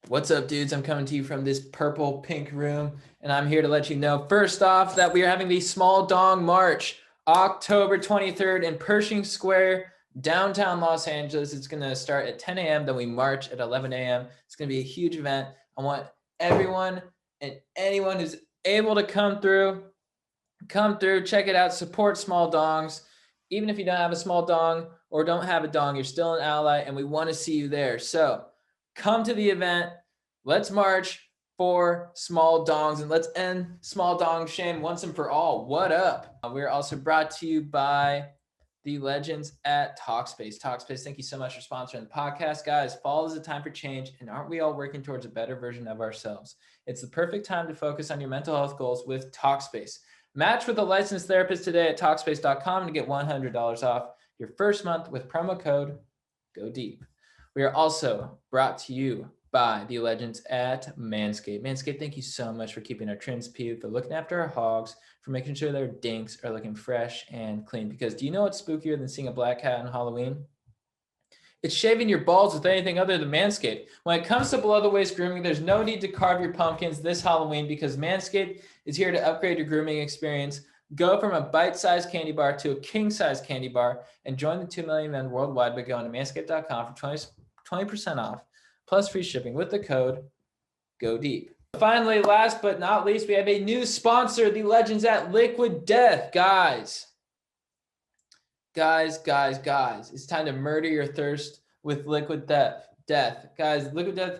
What's up, dudes? I'm coming to you from this purple pink room, and I'm here to let you know, first off, that we are having the Small Dong March, October 23rd in Pershing Square, downtown Los Angeles. It's going to start at 10 a.m., then we march at 11 a.m. It's going to be a huge event. I want everyone and anyone who's able to come through, check it out, support small dongs. Even if you don't have a small dong or don't have a dong, you're still an ally, and we want to see you there. So come to the event. Let's march for small dongs, and let's end small dong shame once and for all. What up? We're also brought to you by the legends at Talkspace. Talkspace, thank you so much for sponsoring the podcast. Guys, fall is a time for change, and aren't we all working towards a better version of ourselves? It's the perfect time to focus on your mental health goals with Talkspace. Match with a licensed therapist today at Talkspace.com to get $100 off your first month with promo code GODEEP. We are also brought to you by the legends at Manscaped. Manscaped, thank you so much for keeping our trims peeled, for looking after our hogs, for making sure their dinks are looking fresh and clean. Because do you know what's spookier than seeing a black cat on Halloween? It's shaving your balls with anything other than Manscaped. When it comes to below the waist grooming, there's no need to carve your pumpkins this Halloween because Manscaped is here to upgrade your grooming experience. Go from a bite-sized candy bar to a king-sized candy bar and join the 2 million men worldwide by going to manscaped.com for 20% off plus free shipping with the code GODEEP. Finally, last but not least, we have a new sponsor, the legends at Liquid Death. Guys, it's time to murder your thirst with Liquid Death. Guys, Liquid Death,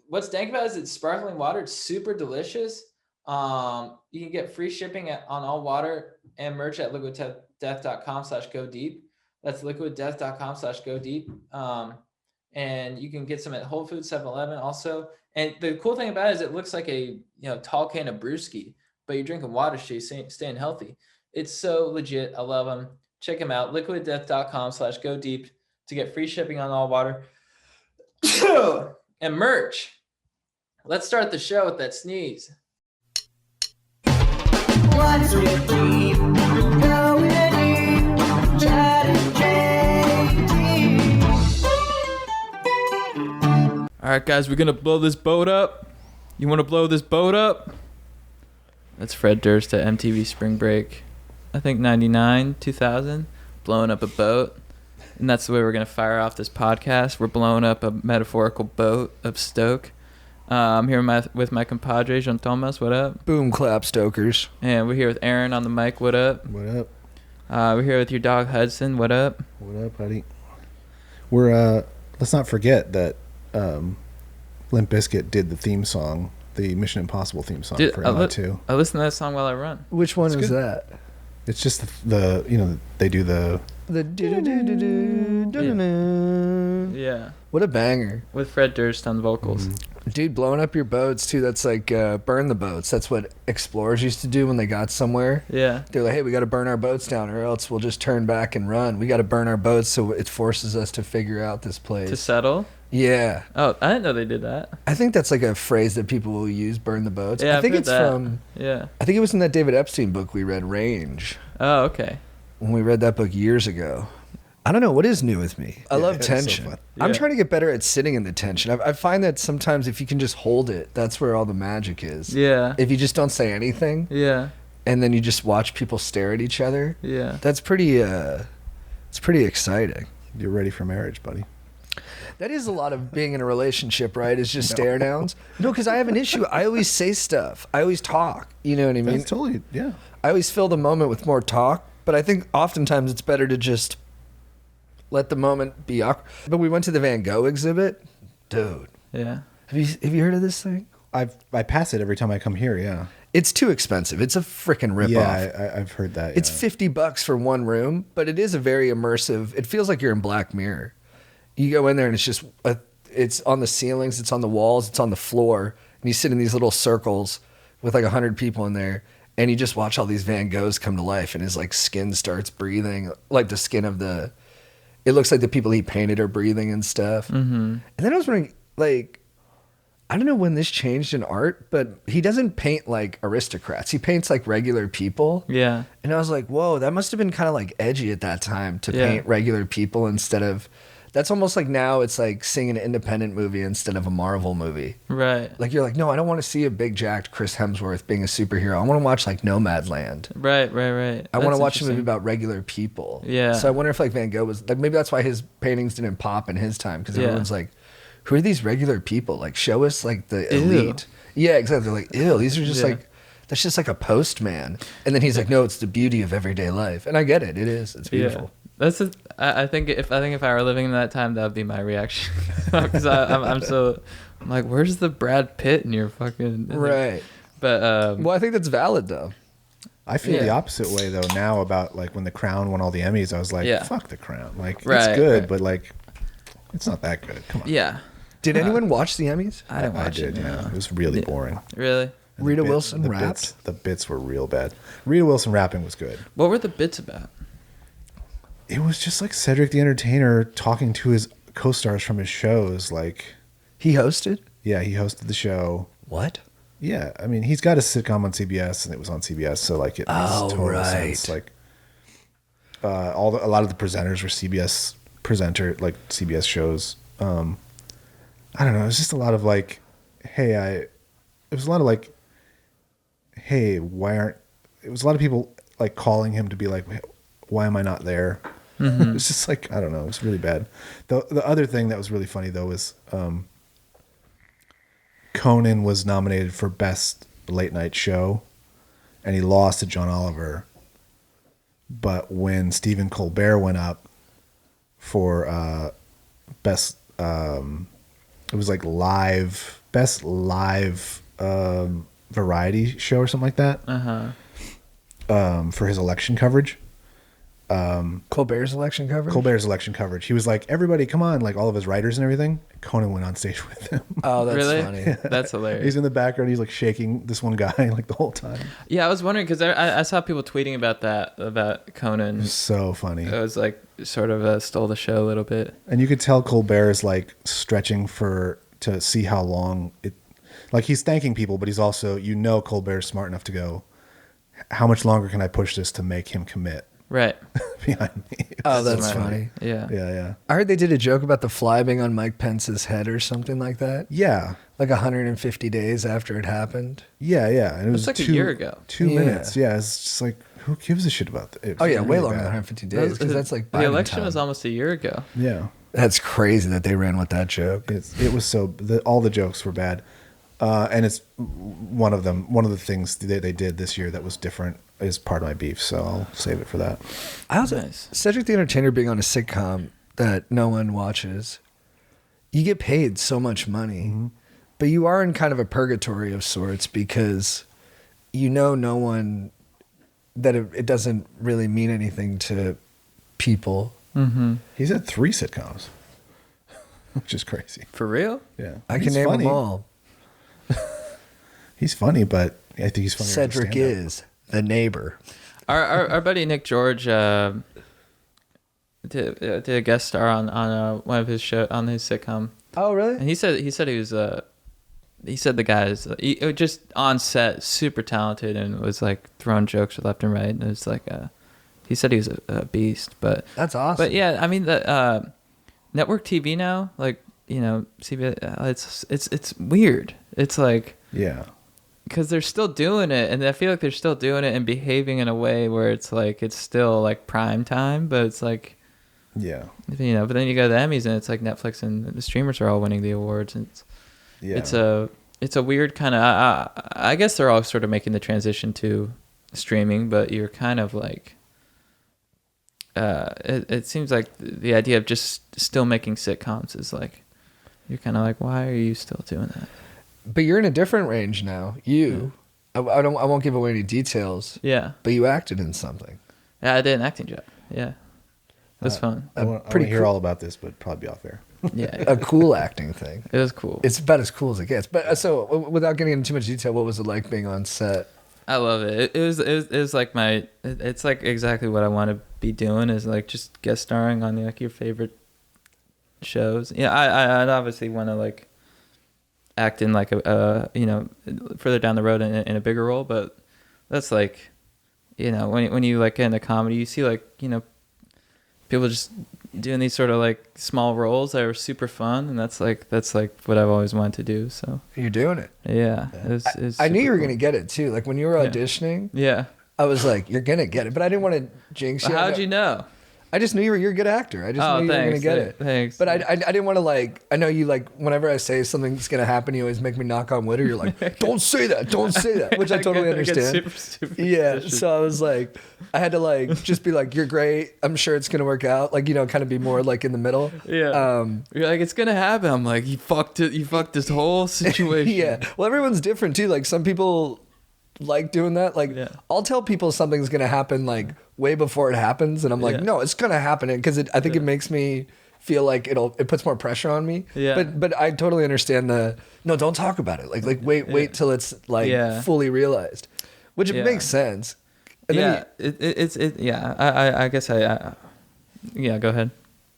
what's dank about it is it's sparkling water. It's super delicious. You can get free shipping on all water and merch at liquiddeath.com/go-deep. That's liquiddeath.com/go-deep. And you can get some at Whole Foods, 7-Eleven also. And the cool thing about it is it looks like a tall can of brewski, but you're drinking water, so you're staying healthy. It's so legit. I love them. Check them out, liquiddeath.com/go-deep to get free shipping on all water and merch. Let's start the show with that sneeze. What's with deep? Going deep, chatting JT. All right, guys, we're gonna blow this boat up. You want to blow this boat up? That's Fred Durst at MTV Spring Break. I think 99, 2000, blowing up a boat. And that's the way we're going to fire off this podcast. We're blowing up a metaphorical boat of Stoke. I'm here with my compadre, Jean Thomas. What up? Boom, clap, stokers. And we're here with Aaron on the mic. What up? What up? We're here with your dog, Hudson. What up? What up, buddy? We're, let's not forget that Limp Bizkit did the theme song, the Mission Impossible theme song for MI2. I listen to that song while I run. Which one is that? It's just the they do the yeah. What a banger. With Fred Durst on vocals. Mm-hmm. Dude, blowing up your boats too, that's like burn the boats. That's what explorers used to do when they got somewhere. Yeah. They're like, hey, we got to burn our boats down or else we'll just turn back and run. We got to burn our boats so it forces us to figure out this place. To settle? Yeah. Oh, I didn't know they did that. I think that's like a phrase that people will use, burn the boats. Yeah, I think I've it's heard that. from I think it was in that David Epstein book we read, Range. Oh, okay. When we read that book years ago. I don't know what is new with me. I love tension. So I'm trying to get better at sitting in the tension. I find that sometimes if you can just hold it, that's where all the magic is. Yeah. If you just don't say anything. Yeah. And then you just watch people stare at each other. Yeah. That's pretty it's pretty exciting. You're ready for marriage, buddy. That is a lot of being in a relationship, right? Is just stare downs. No, because I have an issue. I always say stuff. I always talk. You know what I mean? That's totally, yeah. I always fill the moment with more talk, but I think oftentimes it's better to just let the moment be awkward. But we went to the Van Gogh exhibit. Dude. Yeah. Have you heard of this thing? I pass it every time I come here, yeah. It's too expensive. It's a freaking ripoff. Yeah, I've heard that. It's $50 for one room, but it is a very immersive. It feels like you're in Black Mirror. You go in there and it's just, it's on the ceilings, it's on the walls, it's on the floor. And you sit in these little circles with like 100 people in there. And you just watch all these Van Goghs come to life. And his like skin starts breathing, like the skin of the, it looks like the people he painted are breathing and stuff. Mm-hmm. And then I was wondering, like, I don't know when this changed in art, but he doesn't paint like aristocrats. He paints like regular people. Yeah. And I was like, whoa, that must have been kind of like edgy at that time to paint regular people instead of That's almost like now it's like seeing an independent movie instead of a Marvel movie. Right. Like you're like, no, I don't want to see a big jacked Chris Hemsworth being a superhero. I want to watch like Nomadland. Right. I want to watch a movie about regular people. Yeah. So I wonder if like Van Gogh was like, maybe that's why his paintings didn't pop in his time, because everyone's like, who are these regular people? Like, show us like the elite. Yeah, exactly. Like, ew, these are just like, that's just like a postman. And then he's like, no, it's the beauty of everyday life. And I get it. It is. It's beautiful. I think if I were living in that time, that would be my reaction. Because I'm like, where's the Brad Pitt in your fucking right? But well, I think that's valid though. I feel the opposite way though now about like when The Crown won all the Emmys. I was like, fuck The Crown. Like it's good, but like it's not that good. Come on. Yeah. Did anyone watch the Emmys? I didn't watch it. Yeah, it was really boring. Really? And Rita Wilson rapped? The bits were real bad. Rita Wilson rapping was good. What were the bits about? It was just like Cedric the Entertainer talking to his co-stars from his shows. Like he hosted? Yeah, he hosted the show. What? Yeah, I mean, he's got a sitcom on CBS, and it was on CBS, so like it makes total sense. Like a lot of the presenters were CBS CBS shows. I don't know. It was just a lot of like, it was a lot of like, hey, it was a lot of people like calling him to be like, why am I not there? Mm-hmm. It's just like, I don't know. It was really bad. The other thing that was really funny though was Conan was nominated for Best Late Night Show, and he lost to John Oliver. But when Stephen Colbert went up for best, it was like best live variety show or something like that. For his election coverage. Colbert's election coverage. He was like, everybody come on, like all of his writers and everything. Conan went on stage with him. Oh, that's really funny. That's hilarious. He's in the background. He's like shaking this one guy like the whole time. Yeah, I was wondering because I saw people tweeting about Conan. It was so funny. It was like sort of stole the show a little bit. And you could tell Colbert is like stretching to see how long it. Like he's thanking people, but he's also, Colbert's smart enough to go, how much longer can I push this to make him commit? Right. Behind me. Oh, that's funny. Yeah. I heard they did a joke about the fly being on Mike Pence's head or something like that. Yeah. Like 150 days after it happened. Yeah. And it was like a year ago. 2 minutes. Yeah. It's just like, who gives a shit about that? Oh, yeah. Way longer than 150 days. Because that's like Biden the election time. was almost a year ago. Yeah. That's crazy that they ran with that joke. It was all the jokes were bad. And it's one of the things that they did this year that was different is part of my beef, so I'll save it for that. Cedric the Entertainer being on a sitcom that no one watches, you get paid so much money, but you are in kind of a purgatory of sorts because no one, that it doesn't really mean anything to people. Mm-hmm. He's had 3 sitcoms, which is crazy. For real? Yeah. I can name them all. He's funny, but I think he's funny. Cedric is the neighbor. Our buddy Nick George did a guest star on one of his on his sitcom. Oh, really? And he said the guy is just on set super talented and was like throwing jokes left and right, and it was like he said he was a beast. But that's awesome. But yeah, I mean the network TV now, like CBS, it's weird. It's like because they're still doing it, and I feel like they're still doing it and behaving in a way where it's like it's still like prime time, but it's like but then you go to the Emmys and it's like Netflix and the streamers are all winning the awards, and it's a weird kind of I guess they're all sort of making the transition to streaming, but you're kind of like it seems like the idea of just still making sitcoms is like you're kind of like, why are you still doing that? But you're in a different range now. I won't give away any details. Yeah. But you acted in something. Yeah, I did an acting job. Yeah. It was fun. I want to hear all about this, but probably off air. Yeah. A cool acting thing. It was cool. It's about as cool as it gets. But so without getting into too much detail, what was it like being on set? I love it. It was like it's like exactly what I want to be doing is like just guest starring on like your favorite shows. Yeah, I'd obviously want to like act in like a further down the road in a bigger role, but that's like when you like get into comedy, you see like people just doing these sort of like small roles that are super fun, and that's like what I've always wanted to do. So You're doing it. yeah. It's I knew super you were cool. gonna get it too. Like when you were auditioning, Yeah. I was like, "You're gonna get it," but I didn't want to jinx you. How'd you know? I just knew you're a good actor. I just knew you were gonna get it. Thanks. But I didn't want to like. I know you like. Whenever I say something's gonna happen, you always make me knock on wood. Or you're like, "Don't say that. Don't say that," which I totally I get understand. super Yeah. So I was like, I had to like just be like, "You're great. I'm sure it's gonna work out." Like kind of be more like in the middle. Yeah. You're like, it's gonna happen. I'm like, you fucked it. You fucked this whole situation. Yeah. Well, everyone's different too. Like some people like doing that. Like I'll tell people something's gonna happen like way before it happens, and I'm like, no, it's gonna happen, because I think it makes me feel like it puts more pressure on me. Yeah. But I totally understand no, don't talk about it. Like wait till it's like fully realized, which it makes sense. And yeah. I guess yeah. Go ahead.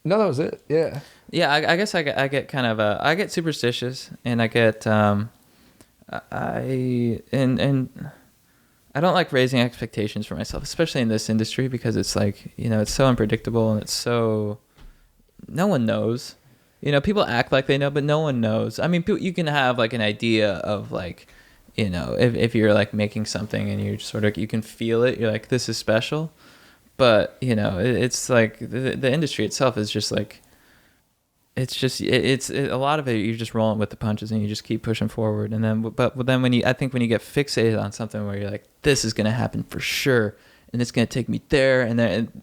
No, that was it. Yeah. Yeah. I guess I get kind of I get superstitious, and I get I don't like raising expectations for myself, especially in this industry, because it's like, it's so unpredictable, and it's so, no one knows. People act like they know, but no one knows. I mean, you can have like an idea of like, if you're like making something and you sort of, you can feel it, you're like, this is special. But, it's like the industry itself is just like, it's a lot of it, you're just rolling with the punches and you just keep pushing forward. And then, but then when you get fixated on something where you're like, this is going to happen for sure, and it's going to take me there and there, and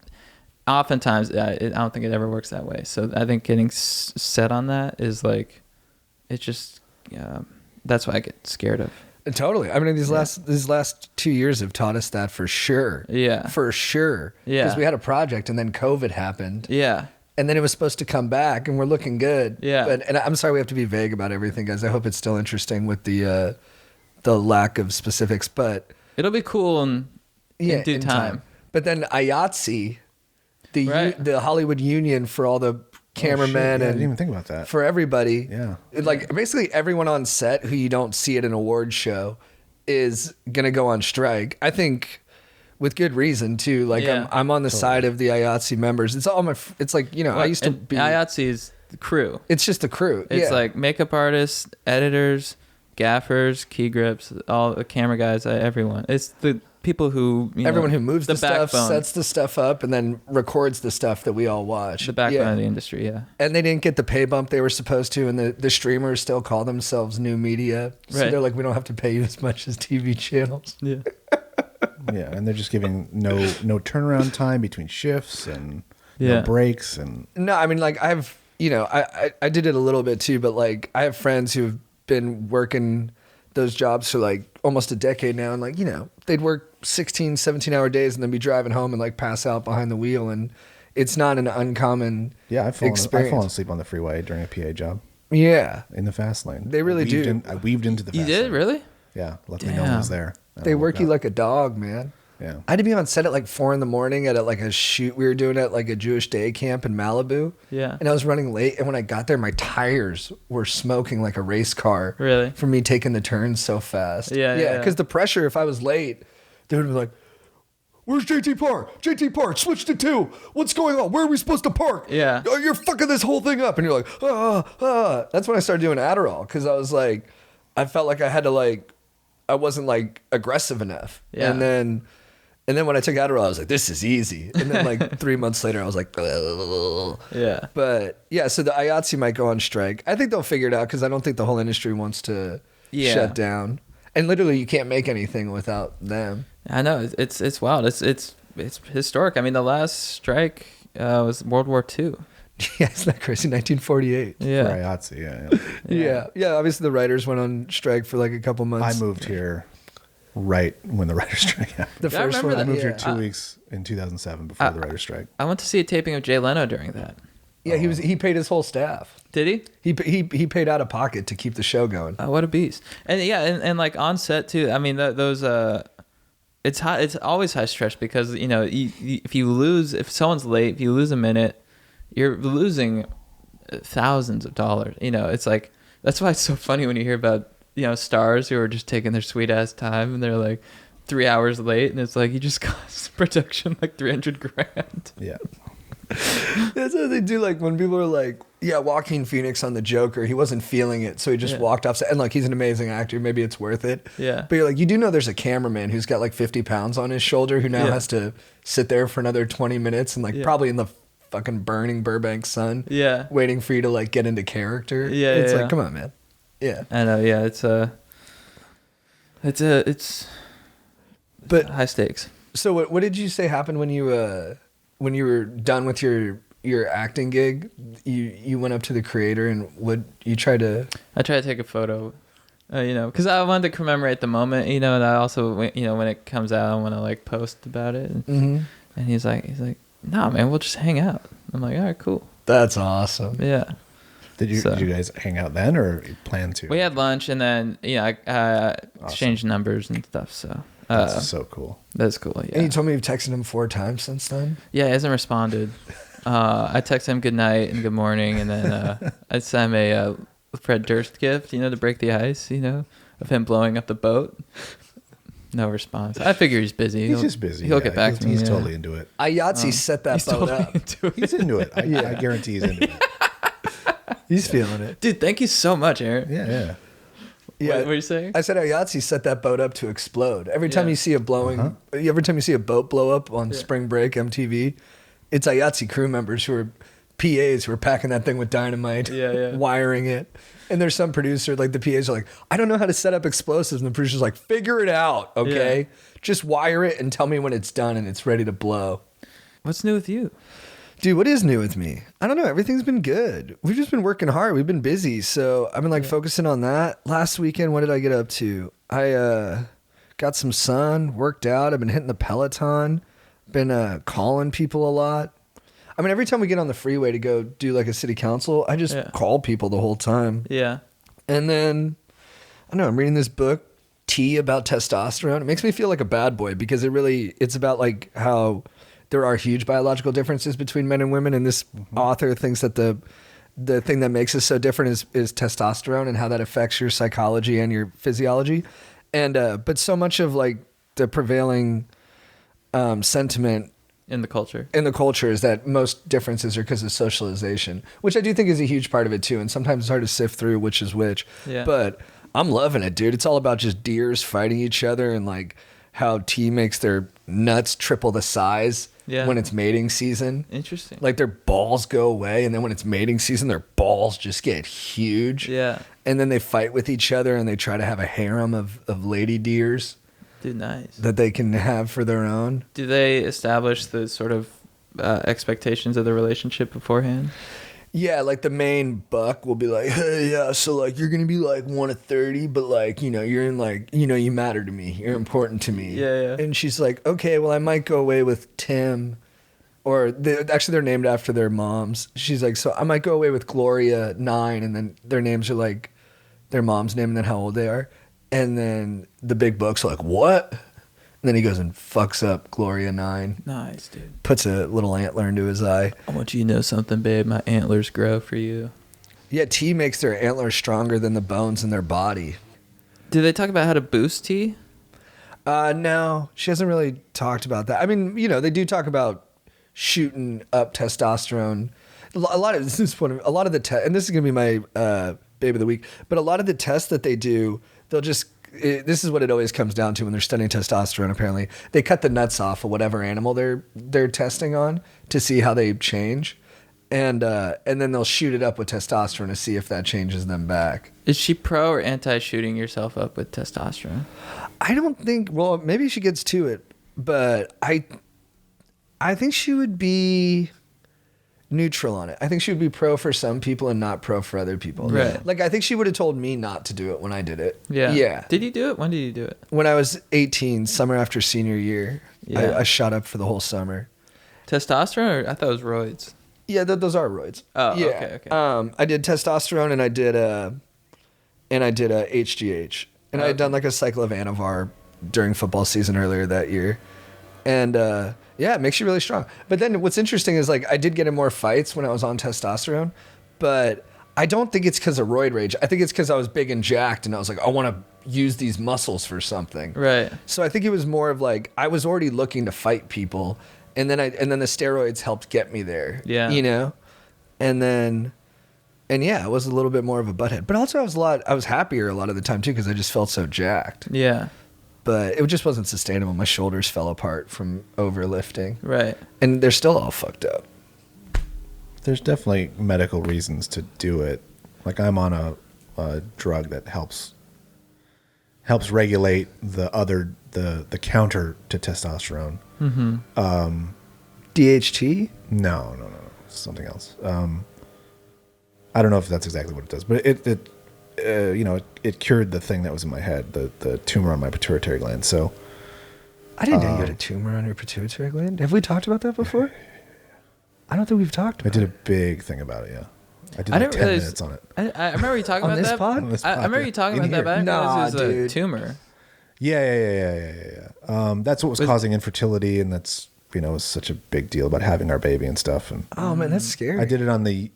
oftentimes I don't think it ever works that way. So I think getting set on that is like, it's just, that's why I get scared of. Totally. I mean, these last 2 years have taught us that for sure. Yeah. For sure. Yeah. Because we had a project and then COVID happened. Yeah. And then it was supposed to come back, and we're looking good. Yeah. And I'm sorry we have to be vague about everything, guys. I hope it's still interesting with the lack of specifics, but it'll be cool in due time. But then Iatse, the Hollywood Union for all the cameramen I and didn't even think about that. for everybody. Yeah. Like basically everyone on set who you don't see at an award show is gonna go on strike. I think with good reason too. Like I'm on the side of the Iatse members. It's all it's like, I used to be Iatse is the crew. It's just the crew. It's like makeup artists, editors, gaffers, key grips, all the camera guys, everyone. It's the people who everyone who moves the stuff, backbone. sets the stuff up, and then records the stuff that we all watch. The backbone of the industry, yeah. And they didn't get the pay bump they were supposed to, and the streamers still call themselves new media. So they're like, we don't have to pay you as much as TV channels. Yeah. Yeah, and they're just giving no turnaround time between shifts and no breaks and no. I mean, like I did it a little bit too, but like I have friends who've been working those jobs for like almost a decade now, and like they'd work 16, 17-hour days and then be driving home and like pass out behind the wheel, and it's not an uncommon I've fallen asleep on the freeway during a PA job. Yeah, in the fast lane. They really do. I weaved into the fast lane. You did? Really? Yeah. Luckily no one was there. They work you like a dog, man. Yeah. I had to be on set at like 4 a.m. at like a shoot we were doing at like a Jewish day camp in Malibu. Yeah. And I was running late, and when I got there, my tires were smoking like a race car. Really? From me taking the turns so fast. Yeah. Because the pressure, if I was late, they would be like, "Where's JT Park? JT Park, switch to 2. What's going on? Where are we supposed to park? Yeah. Oh, you're fucking this whole thing up." And you're like, That's when I started doing Adderall, because I was like, I felt like I had to like, I wasn't like aggressive enough. Yeah. And then when I took Adderall, I was like, this is easy. And then like 3 months later, I was like, ugh. Yeah. But yeah, so the Iatse might go on strike. I think they'll figure it out, because I don't think the whole industry wants to shut down. And literally, you can't make anything without them. I know, it's wild. It's historic. I mean, the last strike was World War II. Yeah, isn't that crazy? 1948. Yeah. For Iatse, Yeah. Obviously, the writers went on strike for like a couple months. I moved here right when the writers' strike happened. The first one. I moved here 2 weeks in 2007 before the writers' strike. I went to see a taping of Jay Leno during that. Yeah, he paid his whole staff. Did he? He paid out of pocket to keep the show going. What a beast! And and like on set too. I mean, those it's high. It's always high stress, because if someone's late, if you lose a minute, you're losing thousands of dollars. It's like, that's why it's so funny when you hear about stars who are just taking their sweet ass time and they're like 3 hours late, and it's like, you just cost production like $300,000. Yeah. That's what they do. Like when people are like, yeah, Joaquin Phoenix on the Joker, he wasn't feeling it, so he just walked off. And like, he's an amazing actor. Maybe it's worth it. Yeah. But you're like, you do know there's a cameraman who's got like 50 pounds on his shoulder who now has to sit there for another 20 minutes and like probably in the fucking burning Burbank sun. Yeah. Waiting for you to like get into character. Yeah. It's like, come on, man. Yeah. I know. Yeah. It's But high stakes. So what did you say happened when you were done with your acting gig? You went up to the creator and I tried to take a photo, because I wanted to commemorate the moment, and I also, when it comes out, I want to like post about it. And he's like, nah, man, we'll just hang out. I'm like, all right, cool. That's awesome. Yeah. Did you guys hang out then, or you plan to? We had lunch, and then I exchanged numbers and stuff. So that's so cool. That's cool. Yeah. And you told me you've texted him 4 times since then. Yeah, he hasn't responded. I text him good night and good morning, and then I sent him a Fred Durst gift, to break the ice, of him blowing up the boat. No response. I figure he's busy. He's just busy. He'll get back to me. He's totally into it. Iatse set that boat up. He's into it. I guarantee he's into it. He's feeling it. Dude, thank you so much, Aaron. Yeah. Yeah. What were you saying? I said Iatse set that boat up to explode. Every time you see a boat blow up on Spring Break MTV, it's Iatse crew members who are PAs who are packing that thing with dynamite, wiring it. And there's some producer, like the PAs are like, I don't know how to set up explosives. And the producer's like, figure it out, okay? Yeah. Just wire it and tell me when it's done and it's ready to blow. What's new with you? Dude, what is new with me? I don't know. Everything's been good. We've just been working hard. We've been busy. So I've been focusing on that. Last weekend, what did I get up to? I got some sun, worked out. I've been hitting the Peloton, been calling people a lot. I mean, every time we get on the freeway to go do like a city council, I just call people the whole time. Yeah. And then, I don't know, I'm reading this book, Tea, about testosterone. It makes me feel like a bad boy because it's about like how there are huge biological differences between men and women. And this author thinks that the thing that makes us so different is testosterone and how that affects your psychology and your physiology. And, but so much of like the prevailing sentiment in the culture is that most differences are because of socialization, which I do think is a huge part of it too. And sometimes it's hard to sift through which is which, but I'm loving it, dude. It's all about just deers fighting each other and like how T makes their nuts triple the size when it's mating season. Interesting. Like their balls go away, and then when it's mating season, their balls just get huge. Yeah. And then they fight with each other and they try to have a harem of lady deers. Dude, nice. That they can have for their own. Do they establish the sort of expectations of the relationship beforehand? Yeah, like the main buck will be like, hey, yeah, so like you're going to be like 1 of 30, but like, you're in like, you matter to me. You're important to me. Yeah. And she's like, okay, well, I might go away with Tim. Or they're named after their moms. She's like, so I might go away with Gloria 9, and then their names are like their mom's name and then how old they are. And then the big buck's like, what? And then he goes and fucks up Gloria 9. Nice, dude. Puts a little antler into his eye. I want you to know something, babe. My antlers grow for you. Yeah, T makes their antlers stronger than the bones in their body. Do they talk about how to boost T? No, she hasn't really talked about that. I mean, they do talk about shooting up testosterone. A lot of the tests, and this is going to be my babe of the week, but a lot of the tests that they do, this is what it always comes down to when they're studying testosterone. Apparently, they cut the nuts off of whatever animal they're testing on to see how they change, and then they'll shoot it up with testosterone to see if that changes them back. Is she pro or anti shooting yourself up with testosterone? I don't think. Well, maybe she gets to it, but I think she would be neutral on it. I think she would be pro for some people and not pro for other people. Right. Like, I think she would have told me not to do it when I did it. Yeah. Yeah. Did you do it? When did you do it? When I was 18, summer after senior year. Yeah. I shot up for the whole summer. Testosterone, or I thought it was roids. Yeah, those are roids. Oh, yeah. Okay. I did testosterone and I did HGH. And I had done like a cycle of Anavar during football season earlier that year. And it makes you really strong. But then what's interesting is like I did get in more fights when I was on testosterone, but I don't think it's because of roid rage. I think it's because I was big and jacked and I was like, I want to use these muscles for something. Right. So I think it was more of like I was already looking to fight people and then the steroids helped get me there. Yeah. You know? And yeah, I was a little bit more of a butthead. But also I was happier a lot of the time too, because I just felt so jacked. Yeah. But it just wasn't sustainable. My shoulders fell apart from overlifting. Right. And they're still all fucked up. There's definitely medical reasons to do it. Like I'm on a drug that helps regulate the counter to testosterone. Mm-hmm. DHT? No, something else. I don't know if that's exactly what it does, but it cured the thing that was in my head, the tumor on my pituitary gland. So I didn't know you had a tumor on your pituitary gland. Have we talked about that before? I don't think we've talked about it. I did a big thing about it, yeah. I did I like didn't 10 realize- minutes on it. I remember you talking On about this that. pod? On this I remember pod, you talking in about that here. back. Nah, It was a dude. tumor. Yeah. That's what was causing infertility, and that's, it was such a big deal about having our baby and stuff. And Oh, man, that's scary. I did it on the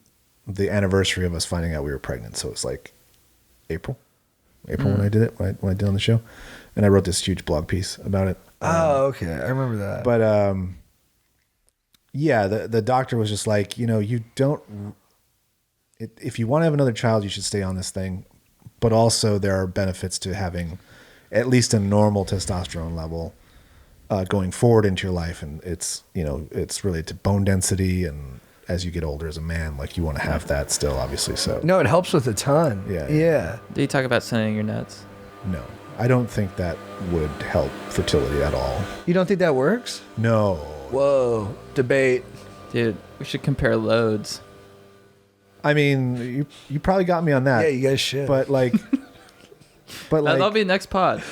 anniversary of us finding out we were pregnant. So it was like April when I did it, when I did on the show. And I wrote this huge blog piece about it. Oh, okay. I remember that. But yeah, the doctor was just like, you don't, if you want to have another child, you should stay on this thing. But also there are benefits to having at least a normal testosterone level going forward into your life. And it's related to bone density. And as you get older as a man, like you want to have that still, obviously. So No, it helps with a ton. Yeah. Did you talk about sending your nuts? no, I don't think that would help fertility at all. You don't think that works? No. Whoa. Debate. Dude, we should compare loads. I mean, you probably got me on that. Yeah, you guys should. But like, That'll be next pod.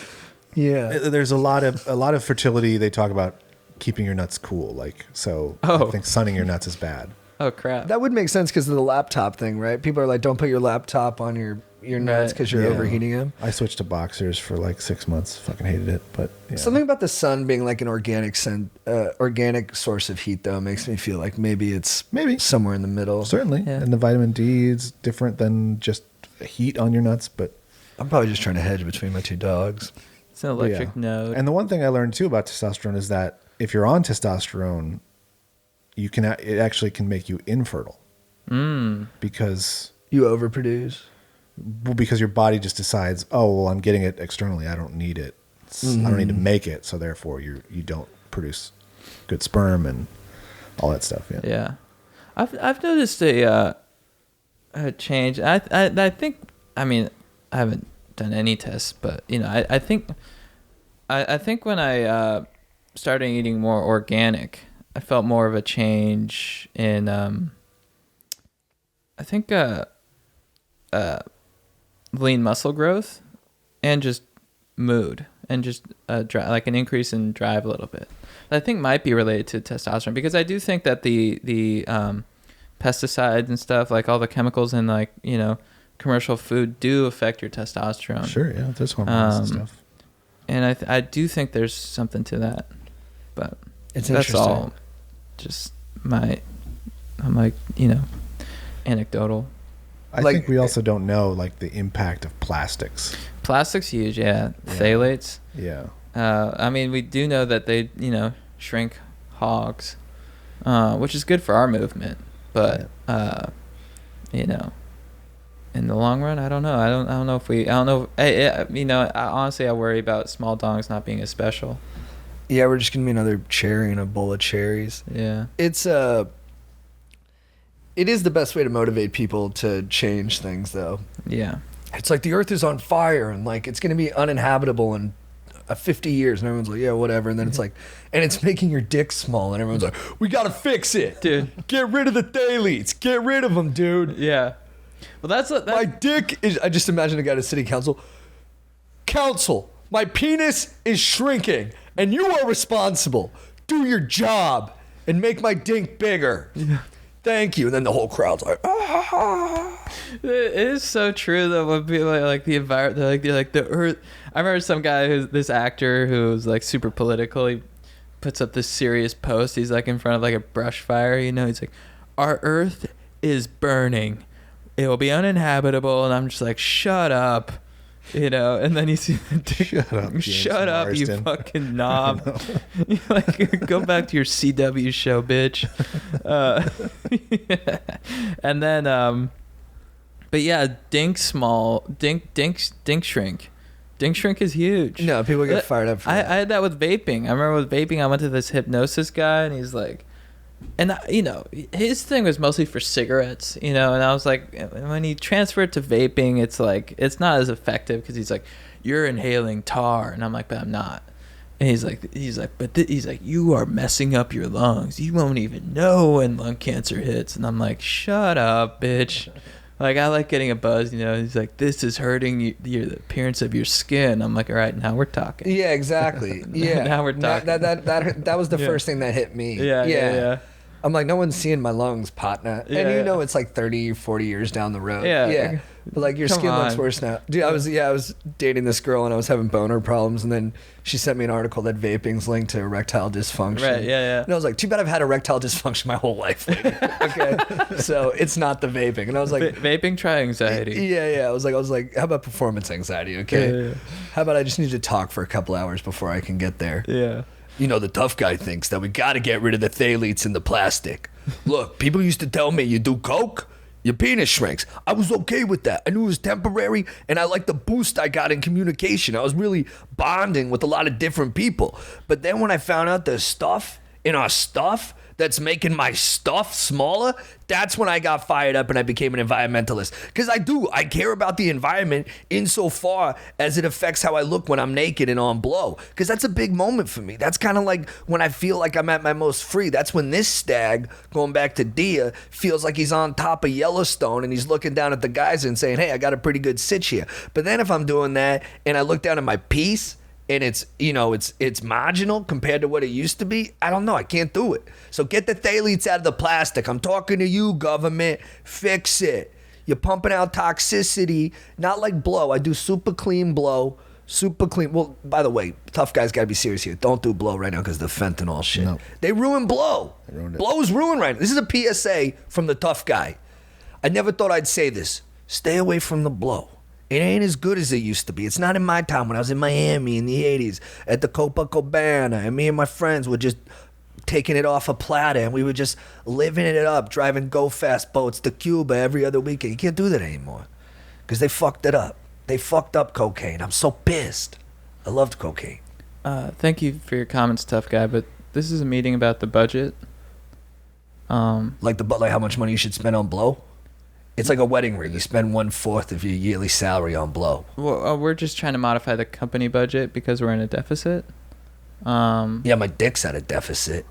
Yeah. there's a lot of fertility. They talk about keeping your nuts cool. Like, so Oh. I think sunning your nuts is bad. Oh, crap. That would make sense because of the laptop thing, right? People are like, don't put your laptop on your nuts because you're Yeah. overheating them. I switched to boxers for like 6 months. Fucking hated it. But yeah. Something about the sun being like an organic source of heat, though, makes me feel like maybe it's somewhere in the middle. Certainly. Yeah. And the vitamin D is different than just heat on your nuts. But I'm probably just trying to hedge between my two dogs. It's an electric yeah. node. And the one thing I learned too about testosterone is that if you're on testosterone, it actually can make you infertile. Because You overproduce. your body just decides, oh, well, I'm getting it externally. I don't need it. I don't need to make it. So therefore you don't produce good sperm and all that stuff. Yeah. Yeah, I've noticed a change. I think. I mean, I haven't done any tests, but I think when I started eating more organic, I felt more of a change in. I think lean muscle growth, and just mood, and just like an increase in drive a little bit. That I think might be related to testosterone, because I do think that the pesticides and stuff, like all the chemicals in commercial food, do affect your testosterone. Sure. Yeah. There's hormones and stuff. And I do think there's something to that, but It's that's interesting. all. Just I'm like anecdotal. I think we also don't know like the impact of plastics. Plastic's huge, yeah. Phthalates. Yeah. I mean, we do know that they, shrink hogs, which is good for our movement. But, in the long run, I don't know. I don't know if we. I don't know. Honestly, I worry about small dongs not being as special. Yeah, we're just gonna be another cherry in a bowl of cherries. Yeah. It is the best way to motivate people to change things, though. Yeah. It's like the earth is on fire and like it's going to be uninhabitable in 50 years. And everyone's like, yeah, whatever. And then it's like, and it's making your dick small. And everyone's like, we got to fix it. Dude. Get rid of the phthalates. Get rid of them, dude. Yeah. Well, that's My dick is, I just imagine a guy to city council. Council, my penis is shrinking and you are responsible. Do your job and make my dink bigger. Yeah. Thank you. And then the whole crowd's like, ah. It is so true though. When people like the environment, like the earth. I remember some guy this actor who's like super political. He puts up this serious post. He's like in front of like a brush fire. He's like, "Our earth is burning. It will be uninhabitable." And I'm just like, "Shut up." you know, and then you see the dick. Shut up, James Shut up, you Marsden. fucking knob. You like, go back to your CW show, bitch. And then, but yeah, dink shrink. Dink shrink is huge. No, people get fired up for I that. had that with vaping. I remember with vaping, I went to this hypnosis guy, and he's like, and you know, his thing was mostly for cigarettes, you know, and I was like, when he transferred to vaping, it's like, it's not as effective because he's like, you're inhaling tar, and I'm like, but I'm not. And he's like, you are messing up your lungs. You won't even know when lung cancer hits. And I'm like, shut up, bitch. Like, I like getting a buzz, you know. He's like, this is hurting the appearance of your skin. I'm like, all right, now we're talking. Yeah, exactly. Yeah. Now we're talking. That was the Yeah. first thing that hit me. Yeah. I'm like, no one's seeing my lungs, partner. Yeah, And you yeah. know it's like 30, 40 years down the road. Yeah. But like your Come skin looks on. worse now. Dude, I was dating this girl and I was having boner problems, and then she sent me an article that vaping's linked to erectile dysfunction. Right, yeah. And I was like, too bad I've had erectile dysfunction my whole life. lady. Okay. So it's not the vaping. And I was like, Vaping, try anxiety. yeah. I was like, how about performance anxiety? Okay. Yeah. How about I just need to talk for a couple hours before I can get there? Yeah. You know, the tough guy thinks that we got to get rid of the phthalates in the plastic. Look, people used to tell me, you do coke, your penis shrinks. I was okay with that. I knew it was temporary, and I liked the boost I got in communication. I was really bonding with a lot of different people. But then when I found out there's stuff in our stuff that's making my stuff smaller, that's when I got fired up and I became an environmentalist. Because I care about the environment insofar as it affects how I look when I'm naked and on blow. Because that's a big moment for me. That's kind of like when I feel like I'm at my most free. That's when this stag, going back to Dia, feels like he's on top of Yellowstone and he's looking down at the geyser and saying, hey, I got a pretty good sitch here. But then if I'm doing that and I look down at my piece, and it's, you know, it's marginal compared to what it used to be, I don't know. I can't do it. So get the phthalates out of the plastic. I'm talking to you, government. Fix it. You're pumping out toxicity, not like blow. I do super clean blow. Super clean. Well, by the way, tough guys got to be serious here. Don't do blow right now because the fentanyl shit. No. They ruined blow. They ruined it. Blow's ruined right now. This is a PSA from the tough guy. I never thought I'd say this. Stay away from the blow. It ain't as good as it used to be. It's not in my time when I was in Miami in the 80s at the Copacabana, and me and my friends were just taking it off a platter, and we were just living it up, driving go-fast boats to Cuba every other weekend. You can't do that anymore because they fucked it up. They fucked up cocaine. I'm so pissed. I loved cocaine. Thank you for your comments, tough guy, but this is a meeting about the budget. Like how much money you should spend on blow? It's like a wedding ring. You spend 1/4 of your yearly salary on blow. Well, we're just trying to modify the company budget because we're in a deficit. Yeah, my dick's at a deficit.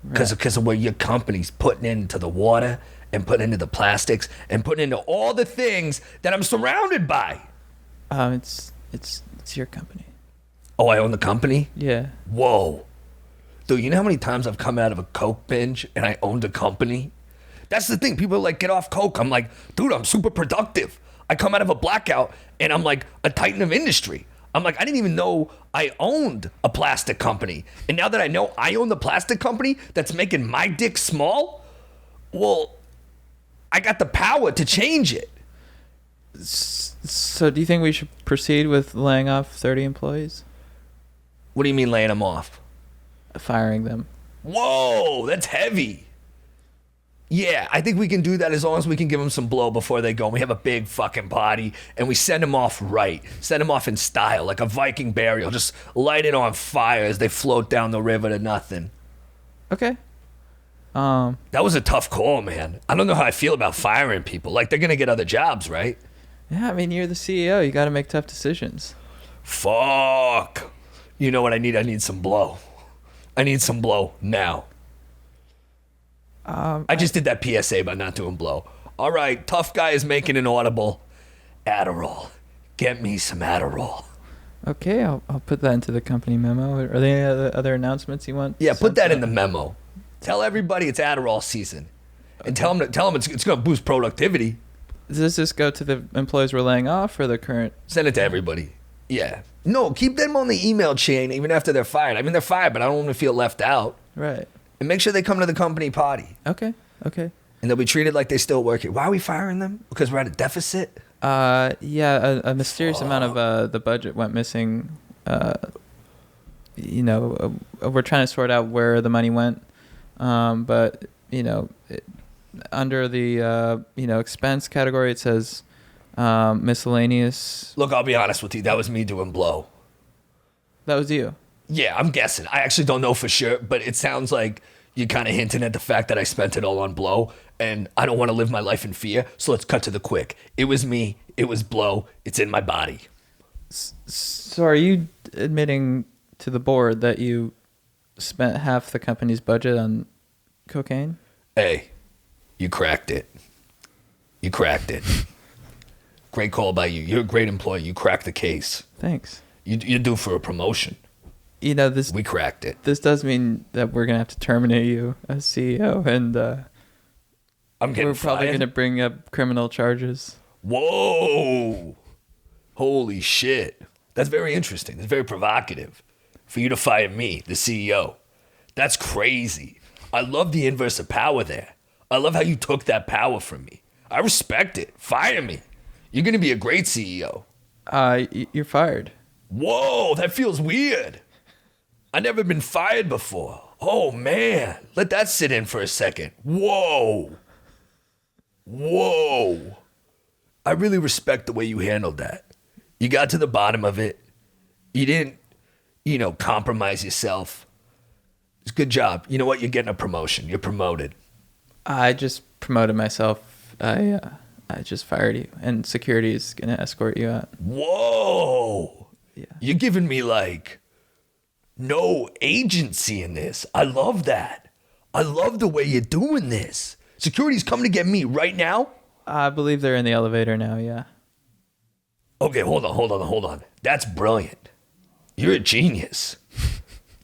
Because of what your company's putting into the water and putting into the plastics and putting into all the things that I'm surrounded by. It's your company. Oh, I own the company? Yeah. Whoa. Dude, you know how many times I've come out of a coke binge and I owned a company? That's the thing. People are like, get off coke. I'm like, dude, I'm super productive. I come out of a blackout and I'm like a titan of industry. I'm like, I didn't even know I owned a plastic company. And now that I know I own the plastic company that's making my dick small, well, I got the power to change it. So do you think we should proceed with laying off 30 employees? What do you mean laying them off? Firing them. Whoa, that's heavy. Yeah, I think we can do that as long as we can give them some blow before they go. We have a big fucking party and we send them off right. Send them off in style, like a Viking burial. Just light it on fire as they float down the river to nothing. Okay. That was a tough call, man. I don't know how I feel about firing people. Like, they're going to get other jobs, right? Yeah, I mean, you're the CEO. You got to make tough decisions. Fuck. You know what I need? I need some blow. I need some blow now. I just did that PSA by not doing blow. All right, tough guy is making an audible. Adderall. Get me some Adderall. Okay, I'll put that into the company memo. Are there any other announcements you want? Yeah, put that in the memo. Tell everybody it's Adderall season. And tell them it's going to boost productivity. Does this go to the employees we're laying off or the current? Send it to everybody. Yeah. No, keep them on the email chain even after they're fired. I mean, they're fired, but I don't want them to feel left out. Right. And make sure they come to the company party. Okay. And they'll be treated like they still work here. Why are we firing them? Because we're at a deficit? Yeah, a mysterious amount of the budget went missing. We're trying to sort out where the money went, but under the expense category, it says miscellaneous. Look, I'll be honest with you. That was me doing blow. That was you. Yeah, I'm guessing. I actually don't know for sure, but it sounds like you're kind of hinting at the fact that I spent it all on blow, and I don't want to live my life in fear, so let's cut to the quick. It was me. It was blow. It's in my body. So are you admitting to the board that you spent half the company's budget on cocaine? Hey, you cracked it. You cracked it. Great call by you. You're a great employee. You cracked the case. Thanks. You're due for a promotion. This We cracked it. This does mean that we're gonna have to terminate you as CEO, and I'm getting we're probably fired? gonna bring up criminal charges. Whoa. Holy shit. That's very interesting. That's very provocative. For you to fire me, the CEO. That's crazy. I love the inverse of power there. I love how you took that power from me. I respect it. Fire me. You're going to be a great CEO. You're fired. Whoa, that feels weird. I never been fired before. Oh, man. Let that sit in for a second. Whoa. Whoa. I really respect the way you handled that. You got to the bottom of it. You didn't, compromise yourself. It's a good job. You know what? You're getting a promotion. You're promoted. I just promoted myself. I just fired you, and security is gonna escort you out. Whoa. Yeah. You're giving me no agency in this. I love that. I love the way you're doing this. Security's coming to get me right now? I believe they're in the elevator now. Yeah. Okay, hold on. That's brilliant. You're a genius.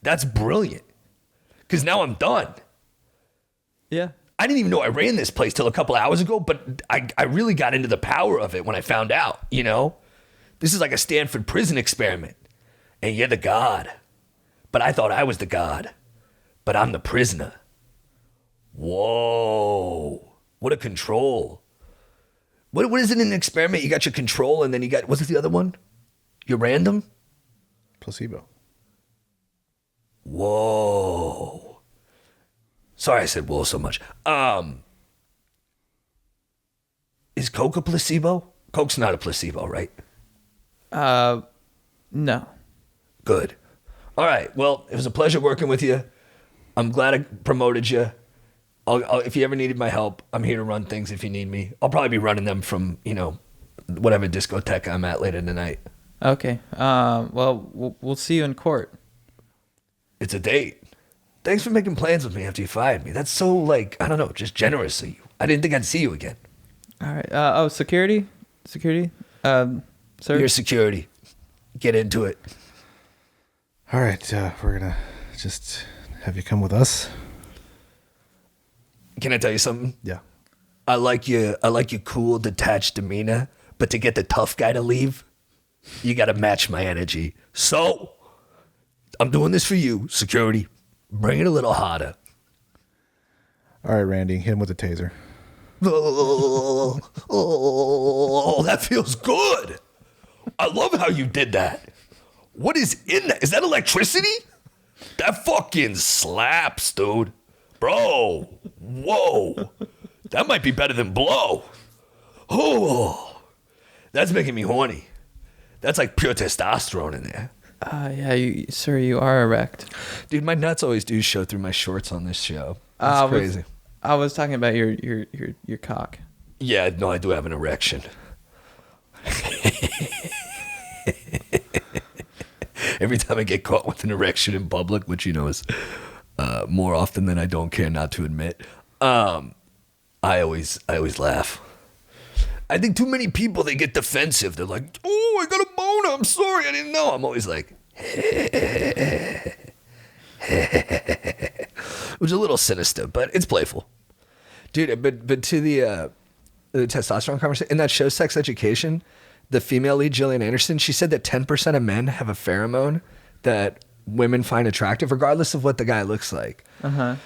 That's brilliant. Because now I'm done. Yeah. I didn't even know I ran this place till a couple hours ago, but I really got into the power of it when I found out, This is like a Stanford prison experiment. And you're the god. But I thought I was the god. But I'm the prisoner. Whoa. What a control. What is it in an experiment? You got your control and then you got, what's the other one? Your random? Placebo. Whoa. Sorry I said whoa so much. Is Coke a placebo? Coke's not a placebo, right? No. Good. All right. Well, it was a pleasure working with you. I'm glad I promoted you. I'll, if you ever needed my help, I'm here to run things if you need me. I'll probably be running them from, whatever discotheque I'm at later tonight. Okay. Well, we'll see you in court. It's a date. Thanks for making plans with me after you fired me. That's so, I don't know, just generous of you. I didn't think I'd see you again. All right. Security? Security? Sir? Your security. Get into it. All right, we're gonna just have you come with us. Can I tell you something? Yeah. I like your cool, detached demeanor, but to get the tough guy to leave, you got to match my energy. So, I'm doing this for you, security. Bring it a little harder. All right, Randy, hit him with a taser. Oh, that feels good. I love how you did that. What is in that? Is that electricity? That fucking slaps, dude. Bro, whoa. That might be better than blow. Oh, that's making me horny. That's like pure testosterone in there. Yeah, you are erect. Dude, my nuts always do show through my shorts on this show. That's crazy. I was talking about your cock. Yeah, no, I do have an erection. Every time I get caught with an erection in public, which is more often than I don't care not to admit, I always laugh. I think too many people, they get defensive. They're like, "Oh, I got a boner. I'm sorry, I didn't know." I'm always like, which is a little sinister, but it's playful, dude. But to the testosterone conversation in that show, Sex Education, the female lead, Gillian Anderson, she said that 10% of men have a pheromone that women find attractive, regardless of what the guy looks like. Uh-huh.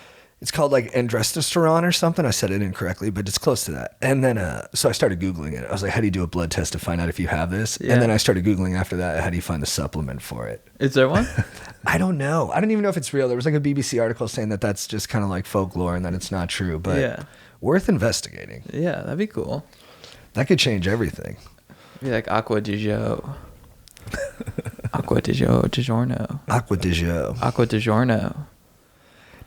It's called like androstenedione or something. I said it incorrectly, but it's close to that. And then, so I started Googling it. I was like, how do you do a blood test to find out if you have this? Yeah. And then I started Googling after that, how do you find the supplement for it? Is there one? I don't know. I don't even know if it's real. There was like a BBC article saying that that's just kind of like folklore and that it's not true, but Yeah. worth investigating. Yeah, that'd be cool. That could change everything. Be like Aqua di Gio. Aqua di Giorno. Aqua di Gio. Aqua di Giorno.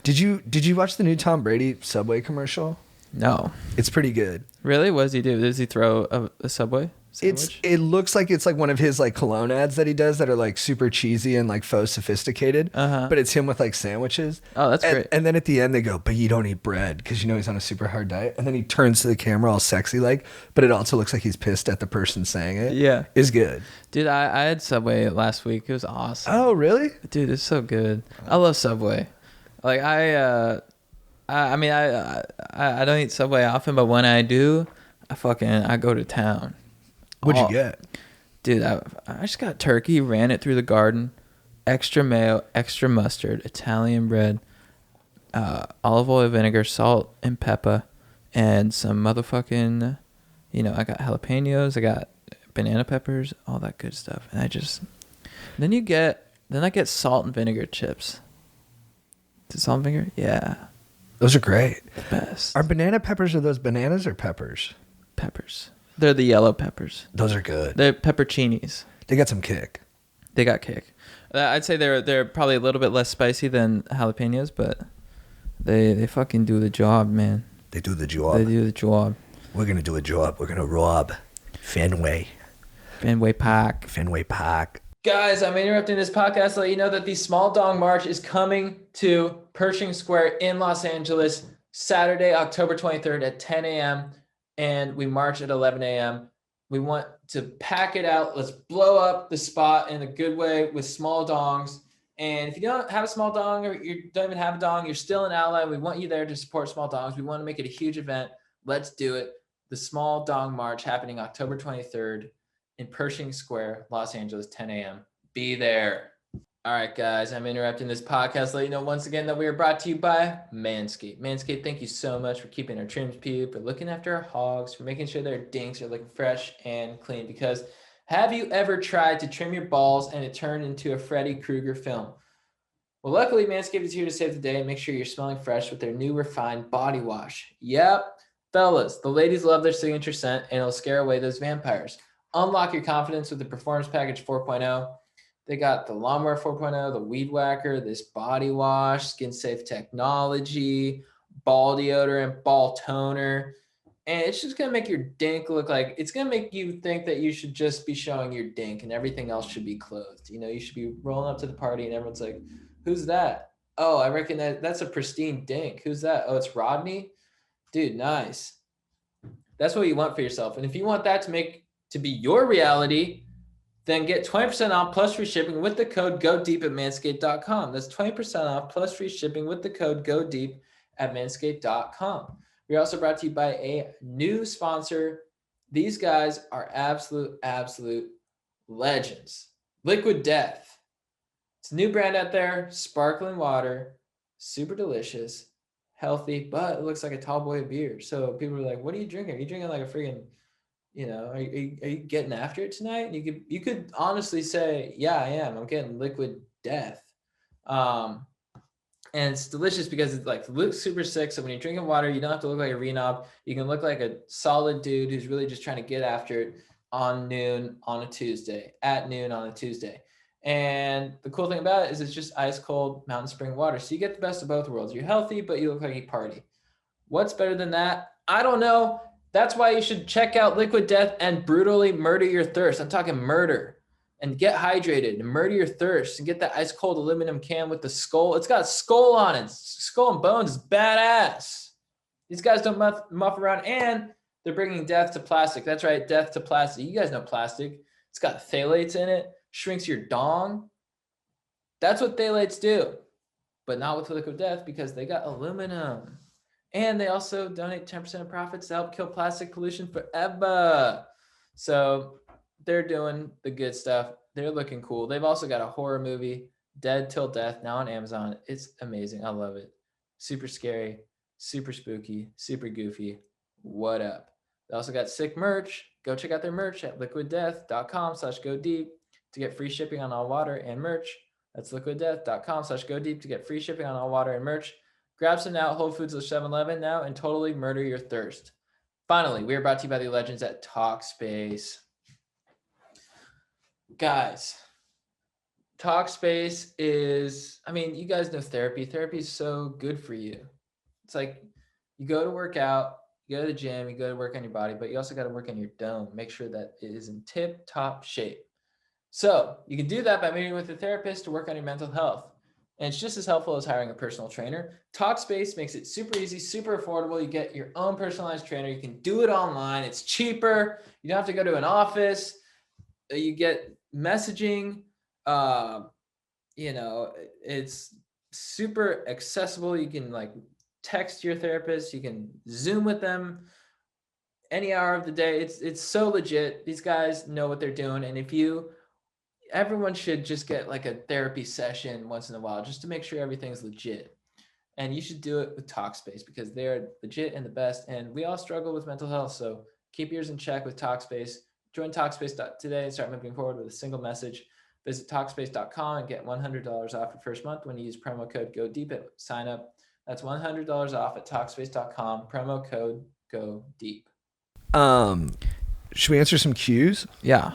Did you watch the new Tom Brady Subway commercial? No. It's pretty good. Really? What does he do? Does he throw a Subway sandwich? It looks like it's like one of his like cologne ads that he does that are like super cheesy and like faux sophisticated. But it's him with like sandwiches. Oh, that's great. And then at the end they go, but you don't eat bread because you know he's on a super hard diet. And then he turns to the camera all sexy like, but it also looks like he's pissed at the person saying it. Yeah. It's good. Dude, I had Subway last week. It was awesome. Oh, really? Dude, it's so good. I love Subway. Like I don't eat Subway often, but when I do, I go to town. What'd you get? Dude, I just got turkey, ran it through the garden, extra mayo, extra mustard, Italian bread, olive oil, vinegar, salt, and pepper, and some motherfucking, I got jalapenos, I got banana peppers, all that good stuff. And then I get salt and vinegar chips. Is it salt and vinegar? Yeah. Those are great. The best. Are banana peppers, are those bananas or peppers? Peppers. They're the yellow peppers. Those are good. They're pepperoncinis. They got some kick. They got kick. I'd say they're probably a little bit less spicy than jalapenos, but they fucking do the job, man. They do the job. They do the job. We're going to do a job. We're going to rob Fenway Park. Guys, I'm interrupting this podcast to let you know that the Small Dong March is coming to Pershing Square in Los Angeles Saturday, October 23rd at 10 a.m. and we march at 11 a.m. We want to pack it out. Let's blow up the spot in a good way with small dongs. And if you don't have a small dong or you don't even have a dong, you're still an ally. We want you there to support small dongs. We want to make it a huge event. Let's do it. The Small Dong March happening October 23rd in Pershing Square, Los Angeles, 10 a.m. Be there. All right, guys, I'm interrupting this podcast to let you know once again that we are brought to you by Manscaped. Manscaped, thank you so much for keeping our trims peeled, for looking after our hogs, for making sure their dinks are looking fresh and clean. Because have you ever tried to trim your balls and it turned into a Freddy Krueger film? Well, luckily, Manscaped is here to save the day and make sure you're smelling fresh with their new refined body wash. Yep, fellas, the ladies love their signature scent and it'll scare away those vampires. Unlock your confidence with the Performance Package 4.0. They got the Lawnmower 4.0, the Weed Whacker, this body wash, skin safe technology, ball deodorant, ball toner. And it's just going to make your dink look like, it's going to make you think that you should just be showing your dink and everything else should be clothed. You should be rolling up to the party and everyone's like, who's that? Oh, I reckon that's a pristine dink. Who's that? Oh, it's Rodney? Dude, nice. That's what you want for yourself. And if you want that to be your reality, then get 20% off plus free shipping with the code GODEEP at manscaped.com. That's 20% off plus free shipping with the code GODEEP at manscaped.com. We're also brought to you by a new sponsor. These guys are absolute legends. Liquid Death. It's a new brand out there, sparkling water, super delicious, healthy, but it looks like a tall boy of beer. So people are like, what are you drinking? Are you drinking like a friggin', are you getting after it tonight? And you could honestly say, yeah, I am. I'm getting Liquid Death. And it's delicious because it looks super sick. So when you're drinking water, you don't have to look like a renob. You can look like a solid dude who's really just trying to get after it at noon on a Tuesday. And the cool thing about it is it's just ice cold mountain spring water. So you get the best of both worlds. You're healthy, but you look like you party. What's better than that? I don't know. That's why you should check out Liquid Death and brutally murder your thirst. I'm talking murder. And get hydrated and murder your thirst and get that ice cold aluminum can with the skull. It's got skull on it. Skull and bones is badass. These guys don't muff around, and they're bringing death to plastic. That's right, death to plastic. You guys know plastic. It's got phthalates in it, shrinks your dong. That's what phthalates do, but not with Liquid Death because they got aluminum. And they also donate 10% of profits to help kill plastic pollution forever. So they're doing the good stuff. They're looking cool. They've also got a horror movie, Dead Till Death, now on Amazon. It's amazing. I love it. super scary, super spooky, super goofy. What up? They also got sick merch. Go check out their merch at liquiddeath.com/go deep to get free shipping on all water and merch. That's liquiddeath.com/go deep to get free shipping on all water and merch. Grab some now at Whole Foods or 7-Eleven now and totally murder your thirst. Finally, we are brought to you by the legends at Talkspace. Guys, Talkspace is, I mean, you guys know therapy. Therapy is so good for you. It's like you go to work out, you go to the gym, you go to work on your body, but you also got to work on your dome. Make sure that it is in tip-top shape. So you can do that by meeting with a therapist to work on your mental health. And it's just as helpful as hiring a personal trainer. Talkspace makes it super easy, super affordable. You get your own personalized trainer. You can do it online. It's cheaper. You don't have to go to an office. You get messaging. It's super accessible. You can like text your therapist. You can Zoom with them any hour of the day. It's so legit. These guys know what they're doing. And everyone should just get like a therapy session once in a while just to make sure everything's legit. And you should do it with Talkspace because they're legit and the best. And we all struggle with mental health. So keep yours in check with Talkspace. Join Talkspace today and start moving forward with a single message. Visit Talkspace.com and get $100 off your first month when you use promo code GODEEP at sign up. That's $100 off at Talkspace.com. Promo code GODEEP. Should we answer some cues? Yeah.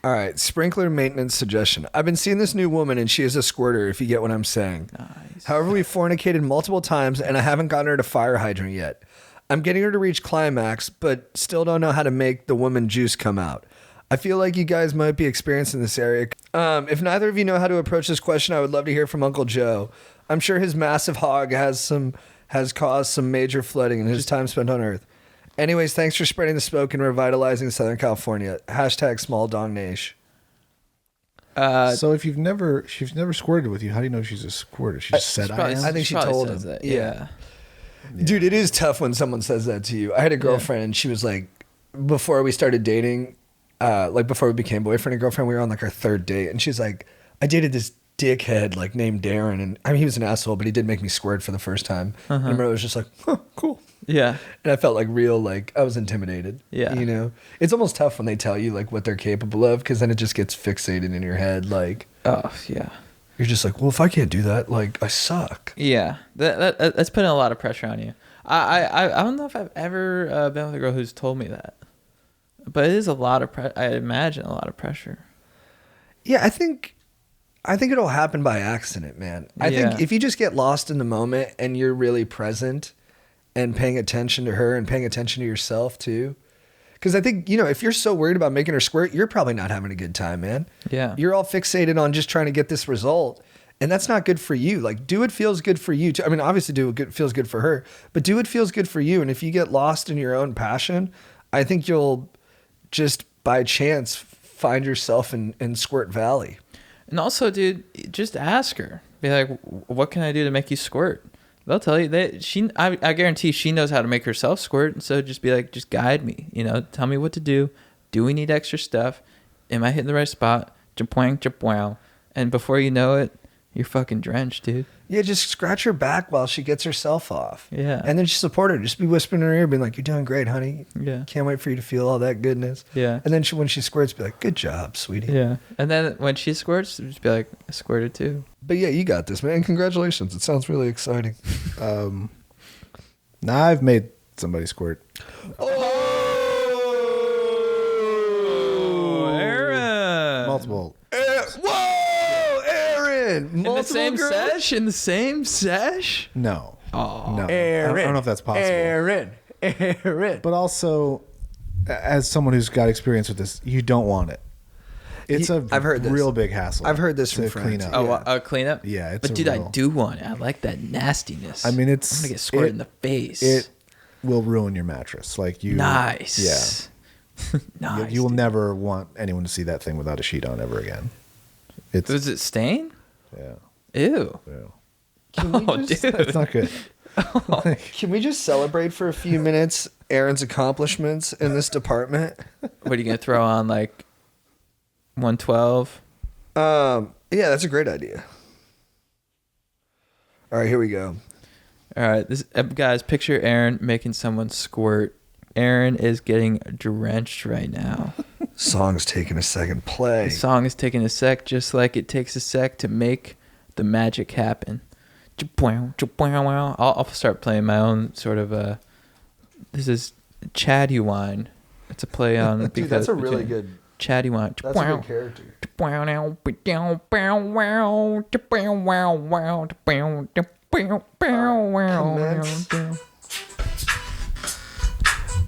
All right, sprinkler maintenance suggestion. I've been seeing this new woman and she is a squirter, if you get what I'm saying. Nice. However, we fornicated multiple times and I haven't gotten her to fire hydrant yet. I'm getting her to reach climax, but still don't know how to make the woman juice come out. I feel like you guys might be experienced in this area. If neither of you know how to approach this question, I would love to hear from Uncle Joe. I'm sure his massive hog has caused some major flooding in his time spent on Earth. Anyways, thanks for spreading the smoke and revitalizing Southern California. Hashtag small dong nation. So if she's never squirted with you, how do you know she's a squirter? She just said I am. I think she probably told says him. that, Yeah. Dude, it is tough when someone says that to you. I had a girlfriend and she was like, before we started dating, like before we became boyfriend and girlfriend, we were on like our third date. And she's like, I dated this dickhead like named Darren. And I mean, he was an asshole, but he did make me squirt for the first time. And I remember I was just like, huh, cool. Yeah. And I felt like I was intimidated. Yeah. You know, it's almost tough when they tell you like what they're capable of, because then it just gets fixated in your head. Like, Oh, yeah. you're just like, well, if I can't do that, like I suck. Yeah. That's putting a lot of pressure on you. I don't know if I've ever been with a girl who's told me that, but it is a lot of I imagine a lot of pressure. Yeah, I think it'll happen by accident, man. I think if you just get lost in the moment and you're really present and paying attention to her and paying attention to yourself too. Because I think, if you're so worried about making her squirt, you're probably not having a good time, man. Yeah. You're all fixated on just trying to get this result. And that's not good for you. Like, do what feels good for you too. I mean, obviously do what feels good for her, but do what feels good for you. And if you get lost in your own passion, I think you'll just by chance find yourself in Squirt Valley. And also, dude, just ask her. Be like, what can I do to make you squirt? They'll tell you I guarantee she knows how to make herself squirt. So just be like, just guide me, tell me what to do. Do we need extra stuff? Am I hitting the right spot? Japwang, japwow. And before you know it, you're fucking drenched, dude. Yeah, just scratch her back while she gets herself off. Yeah. And then just support her. Just be whispering in her ear, being like, you're doing great, honey. Yeah. Can't wait for you to feel all that goodness. Yeah. And then when she squirts, be like, good job, sweetie. Yeah. And then when she squirts, just be like, I squirted too. But yeah, you got this, man. Congratulations. It sounds really exciting. Now I've made somebody squirt. Oh, Aaron. Multiple. Whoa, Aaron. In the same sesh? No. Oh. No. Aaron. I don't know if that's possible. Aaron. But also, as someone who's got experience with this, you don't want it. It's I've heard this. real big hassle. I've heard this to from clean friends. up. Oh, Yeah. a cleanup? Yeah, it's But a dude, I real- do want it. I like that nastiness. I mean, I'm gonna get squirted in the face. It will ruin your mattress. Like you. Nice. Yeah. Nice. You will dude. never want anyone to see that thing without a sheet on ever again. It's Does it stain? yeah. Ew. Yeah. Oh, dude. It's not good. Can we just celebrate for a few minutes Aaron's accomplishments in this department? What are you gonna throw on, like 112? Yeah, that's a great idea. All right, here we go. All right, this guys, picture Aaron making someone squirt. Aaron is getting drenched right now. Song's taking a second play. The song is taking a sec, just like it takes a sec to make the magic happen. I'll start playing my own sort of this is Chatty Wine. It's a play on. Dude, that's a really good. Chatty Wine. That's a good character. Commence.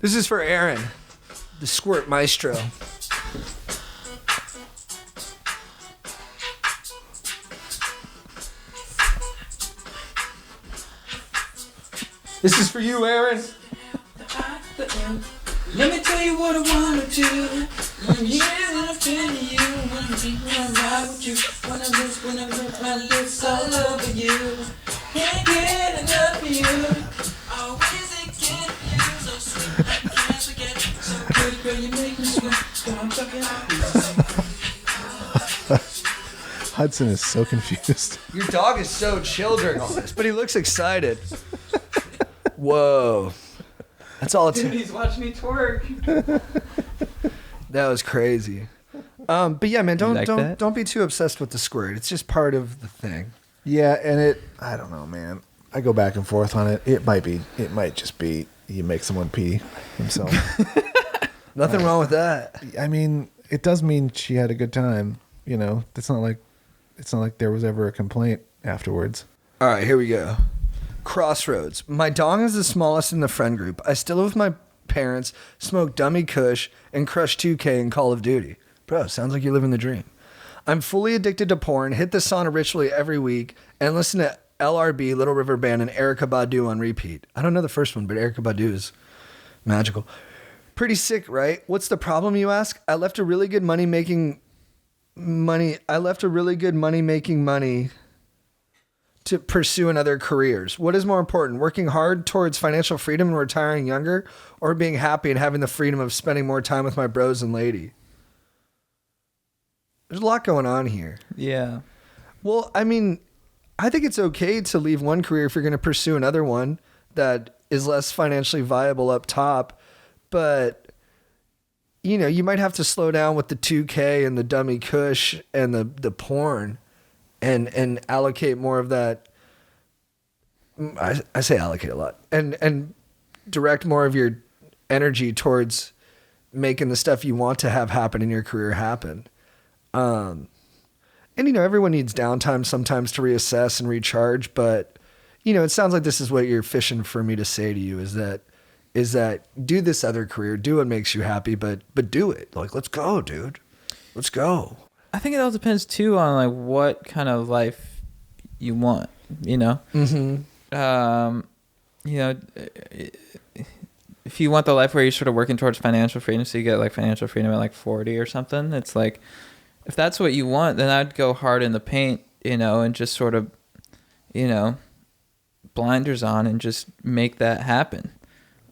This is for Aaron, the squirt maestro. This is for you, Aaron. Let me tell you what I wanna do. When I feel you, when I ride with you, when I look my lips all over you. Can't get enough of you. Always again you, so sweet, I can't forget. So good, girl, you make me sweat. So I'm talking Hudson is so confused. Your dog is so chill during all this, but he looks excited. Whoa. That's all it's. Dude, he's watching me twerk. That was crazy. But yeah, man, that? don't be too obsessed with the squirt. It's just part of the thing. Yeah, and I don't know, man. I go back and forth on it. It might just be you make someone pee himself. Nothing wrong with that. I mean, it does mean she had a good time. You know, it's not like there was ever a complaint afterwards. All right, here we go. Crossroads. My dong is the smallest in the friend group. I still live with my parents, smoke dummy kush, and crush 2K in Call of Duty. Bro, sounds like you're living the dream. I'm fully addicted to porn, hit the sauna ritually every week, and listen to LRB, Little River Band, and Erykah Badu on repeat. I don't know the first one, but Erykah Badu is magical. Pretty sick, right? What's the problem, you ask? I left a really good money to pursue in other careers. What is more important, working hard towards financial freedom and retiring younger, or being happy and having the freedom of spending more time with my bros and lady? There's a lot going on here. Yeah. Well, I mean, I think it's okay to leave one career if you're going to pursue another one that is less financially viable up top. But, you know, you might have to slow down with the 2K and the dummy kush and the porn and allocate more of that. I say allocate a lot. And direct more of your energy towards making the stuff you want to have happen in your career happen. And, you know, everyone needs downtime sometimes to reassess and recharge, but, you know, it sounds like this is what you're fishing for me to say to you is that do this other career, do what makes you happy, but do it. Like, let's go, dude. Let's go. I think it all depends too on like what kind of life you want, you know? Mm-hmm. You know, if you want the life where you're sort of working towards financial freedom, so you get like financial freedom at like 40 or something, it's like, if that's what you want, then I'd go hard in the paint, you know, and just sort of, you know, blinders on and just make that happen.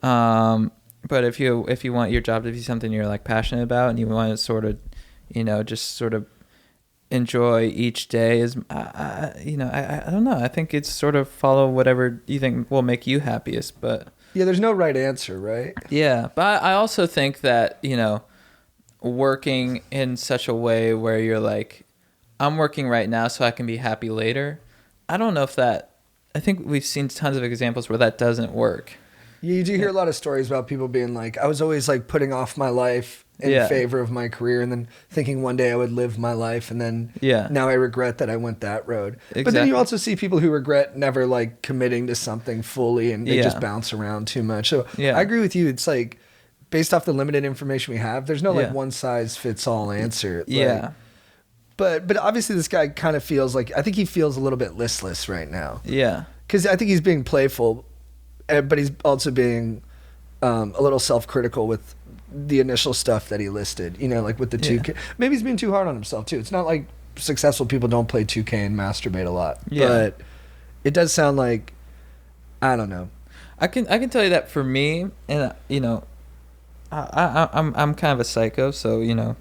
But if you want your job to be something you're like passionate about and you want to sort of, you know, just sort of enjoy each day is, you know, I don't know. I think it's sort of follow whatever you think will make you happiest, but Yeah, there's no right answer, right? yeah. But I also think that, you know, working in such a way where you're like, I'm working right now so I can be happy later. I don't know if that, I think we've seen tons of examples where that doesn't work. You do hear a lot of stories about people being like, I was always like putting off my life in favor of my career and then thinking one day I would live my life and then now I regret that I went that road. Exactly. But then you also see people who regret never like committing to something fully and they just bounce around too much. So I agree with you. It's like based off the limited information we have, there's no like one size fits all answer. Like, but obviously this guy kind of feels like, I think he feels a little bit listless right now. Yeah. Because I think he's being playful, but he's also being a little self-critical with the initial stuff that he listed, you know, like with the 2K. Maybe he's being too hard on himself too. It's not like successful people don't play 2K and masturbate a lot, but it does sound like, I don't know. I can tell you that for me, and you know, I'm kind of a psycho, so you know,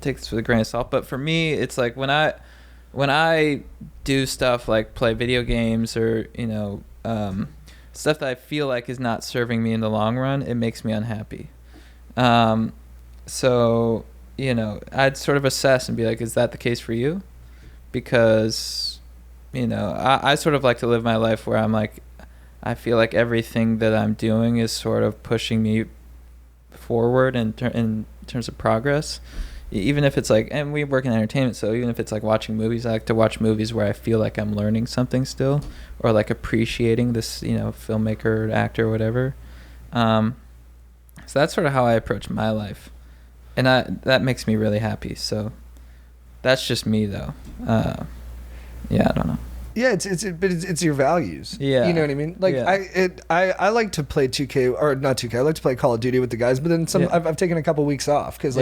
take this with a grain of salt. But for me, it's like when when I do stuff like play video games or stuff that I feel like is not serving me in the long run, it makes me unhappy. So I'd sort of assess and be like, is that the case for you? Because I sort of like to live my life where I'm like, I feel like everything that I'm doing is sort of pushing me forward in terms of progress. Even if it's like, and we work in entertainment, so even if it's like watching movies, I like to watch movies where I feel like I'm learning something still, or like appreciating this, filmmaker, actor, whatever. So that's sort of how I approach my life, and that makes me really happy. So that's just me, though. Yeah, I don't know. Yeah, it's your values. Yeah, you know what I mean. Like I like to play 2K or not 2K. I like to play Call of Duty with the guys, but then I've taken a couple weeks off because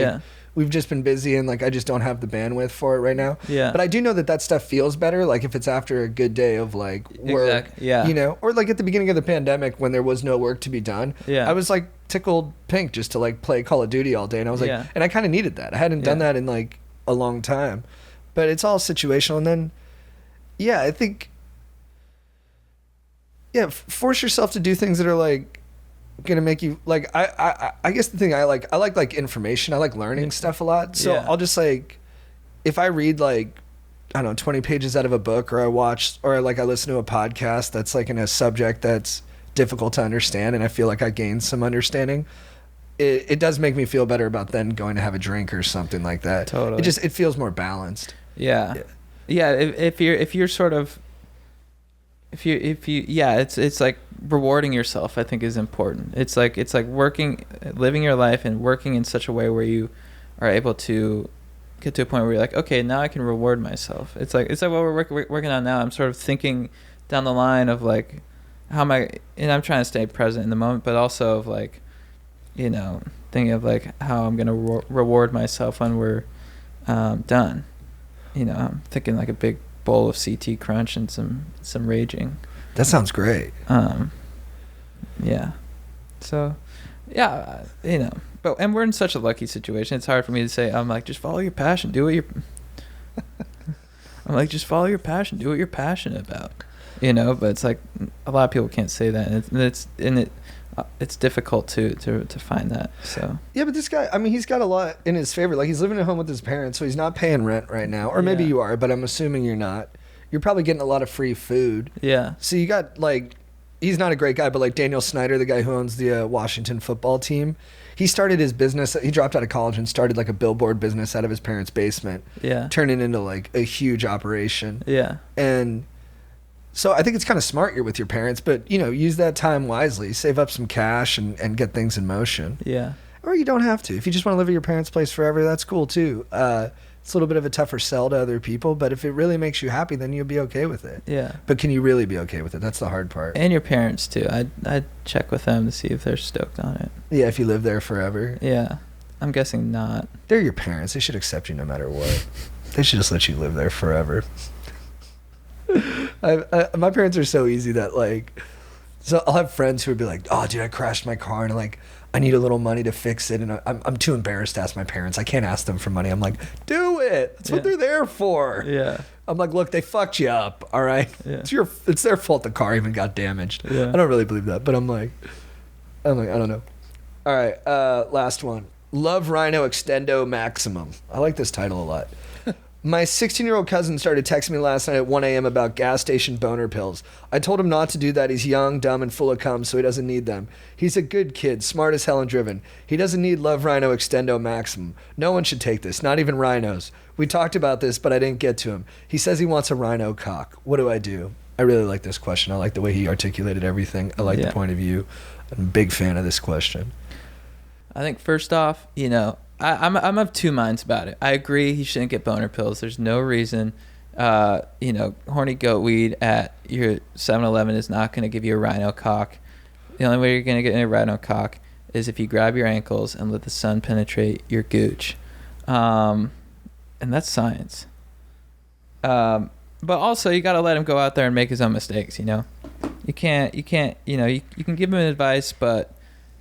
we've just been busy and like I just don't have the bandwidth for it right now. Yeah. But I do know that stuff feels better, like if it's after a good day of like work. Exactly. Yeah. Or like at the beginning of the pandemic when there was no work to be done. Yeah. I was like tickled pink just to like play Call of Duty all day, and I was like, and I kind of needed that. I hadn't done that in like a long time, but it's all situational. And then, I think. Yeah, force yourself to do things that are like gonna make you like. I guess the thing I like information. I like learning stuff a lot. So I'll just like, if I read like, I don't know, 20 pages out of a book, or I watch, or like I listen to a podcast that's like in a subject that's difficult to understand, and I feel like I gain some understanding. It does make me feel better about then going to have a drink or something like that. Totally. It feels more balanced. Yeah. If you're sort of. If you it's like rewarding yourself, I think, is important. It's like living your life and working in such a way where you are able to get to a point where you're like, okay, now I can reward myself. It's like what we're working on now. I'm sort of thinking down the line of like, how am I, and I'm trying to stay present in the moment, but also of like, thinking of like how I'm gonna reward myself when we're done. I'm thinking like a big bowl of CT crunch and some raging. That sounds great. Yeah. So, and we're in such a lucky situation. It's hard for me to say. I'm like, just follow your passion. Do what you're. I'm like, just follow your passion. Do what you're passionate about. But it's like a lot of people can't say that, and it's difficult to find that. So yeah, but this guy, I mean, he's got a lot in his favor. Like, he's living at home with his parents, so he's not paying rent right now, or maybe you are, but I'm assuming you're not. You're probably getting a lot of free food. Yeah. So you got like, he's not a great guy, but like Daniel Snyder, the guy who owns the Washington football team, he started his business. He dropped out of college and started like a billboard business out of his parents' basement. Yeah. Turning into like a huge operation. Yeah. And so I think it's kind of smart you're with your parents, but use that time wisely. Save up some cash and get things in motion. Yeah. Or you don't have to. If you just want to live at your parents' place forever, that's cool too. It's a little bit of a tougher sell to other people, but if it really makes you happy, then you'll be okay with it. Yeah. But can you really be okay with it? That's the hard part. And your parents too. I'd check with them to see if they're stoked on it. Yeah, if you live there forever. Yeah. I'm guessing not. They're your parents. They should accept you no matter what. They should just let you live there forever. My parents are so easy that like, so I'll have friends who would be like, oh dude, I crashed my car and like I need a little money to fix it, and I'm too embarrassed to ask my parents. I can't ask them for money. I'm like, do it. That's what they're there for. Yeah. I'm like, look, they fucked you up. All right. Yeah. It's their fault the car even got damaged. Yeah. I don't really believe that, but I'm like, I don't know. All right. Last one. Love Rhino Extendo Maximum. I like this title a lot. My 16-year-old cousin started texting me last night at 1 a.m. about gas station boner pills. I told him not to do that. He's young, dumb, and full of cum, so he doesn't need them. He's a good kid, smart as hell and driven. He doesn't need Love Rhino Extendo Maximum. No one should take this, not even rhinos. We talked about this, but I didn't get to him. He says he wants a rhino cock. What do I do? I really like this question. I like the way he articulated everything. I like the point of view. I'm a big fan of this question. I think first off, I'm of two minds about it. I agree he shouldn't get boner pills. There's no reason, horny goat weed at your 7-Eleven is not going to give you a rhino cock. The only way you're going to get a rhino cock is if you grab your ankles and let the sun penetrate your gooch. And that's science. But also you got to let him go out there and make his own mistakes, You can't, you can give him advice, but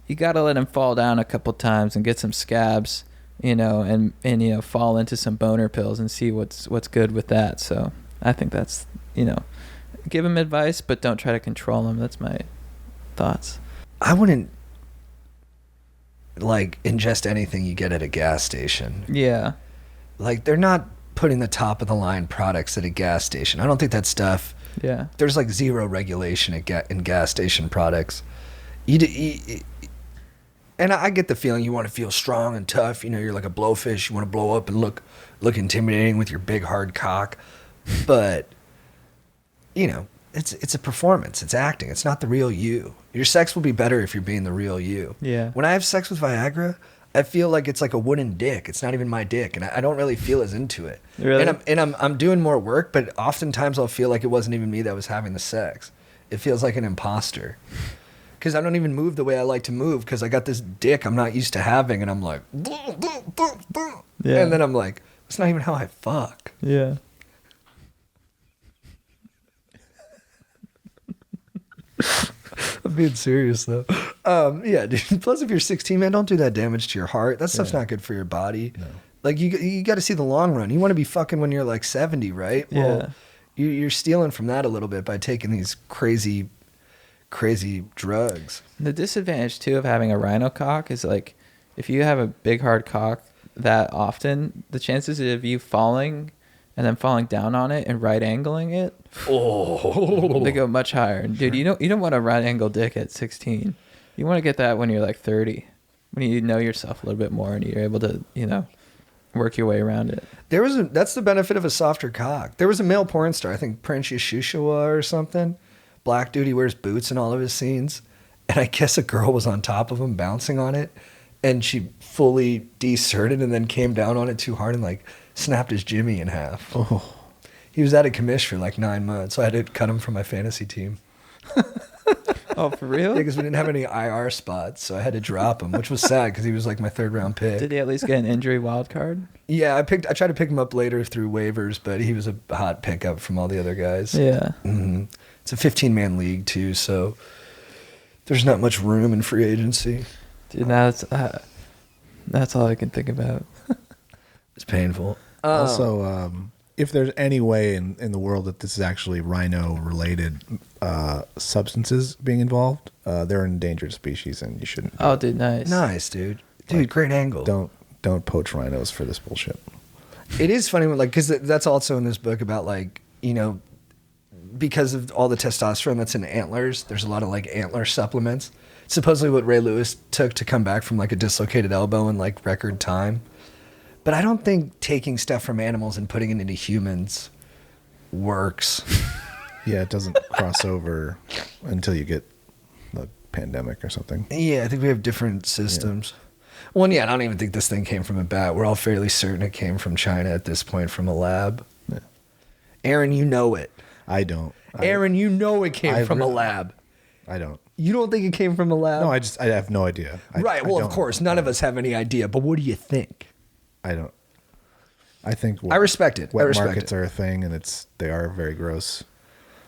you got to let him fall down a couple times and get some scabs and fall into some boner pills and see what's good with that. So I think that's, give them advice, but don't try to control them. That's my thoughts. I wouldn't like ingest anything you get at a gas station. Yeah. Like, they're not putting the top of the line products at a gas station. I don't think that stuff. Yeah. There's like zero regulation in gas station products. And I get the feeling you want to feel strong and tough. You're like a blowfish. You want to blow up and look intimidating with your big hard cock. But it's a performance. It's acting. It's not the real you. Your sex will be better if you're being the real you. Yeah. When I have sex with Viagra, I feel like it's like a wooden dick. It's not even my dick, and I don't really feel as into it. Really? And I'm doing more work, but oftentimes I'll feel like it wasn't even me that was having the sex. It feels like an imposter. Because I don't even move the way I like to move because I got this dick I'm not used to having, and I'm like, yeah. And then I'm like, it's not even how I fuck. Yeah. I'm being serious though. Yeah, dude. Plus, if you're 16, man, don't do that damage to your heart. That stuff's not good for your body. No. Like you got to see the long run. You want to be fucking when you're like 70, right? Yeah. Well, you're stealing from that a little bit by taking these crazy drugs. The disadvantage too of having a rhino cock is like, if you have a big hard cock that often, the chances of you falling and then falling down on it and right angling it, they go much higher. Dude, you don't want a right angle dick at 16. You want to get that when you're like 30, when you know yourself a little bit more and you're able to, work your way around it. That's the benefit of a softer cock. There was a male porn star, I think Prince Yeshua or something. Black dude, he wears boots in all of his scenes. And I guess a girl was on top of him bouncing on it. And she fully deserted and then came down on it too hard and like snapped his Jimmy in half. Oh. He was out of commish for like 9 months. So I had to cut him from my fantasy team. Oh, for real? Yeah, because we didn't have any IR spots. So I had to drop him, which was sad because he was like my 3rd round pick. Did he at least get an injury wild card? Yeah, I tried to pick him up later through waivers, but he was a hot pickup from all the other guys. Yeah. Mm-hmm. It's a 15-man league too, so there's not much room in free agency. Dude, that's all I can think about. It's painful. Also, if there's any way in the world that this is actually rhino-related substances being involved, they're an endangered species, and you shouldn't. Oh, dude, nice. Nice, dude. Dude, great angle. Don't poach rhinos for this bullshit. It is funny when because that's also in this book about because of all the testosterone that's in antlers, there's a lot of like antler supplements. Supposedly what Ray Lewis took to come back from like a dislocated elbow in like record time. But I don't think taking stuff from animals and putting it into humans works. Yeah, it doesn't cross over until you get the pandemic or something. Yeah, I think we have different systems. Yeah. Well, and I don't even think this thing came from a bat. We're all fairly certain it came from China at this point from a lab. Yeah. Aaron, you know it. I don't. Aaron, you know it came from a lab. I don't. You don't think it came from a lab? No, I have no idea. Right. Well, of course, none of us have any idea. But what do you think? I don't. I think. I respect it. Wet markets are a thing, and they are very gross.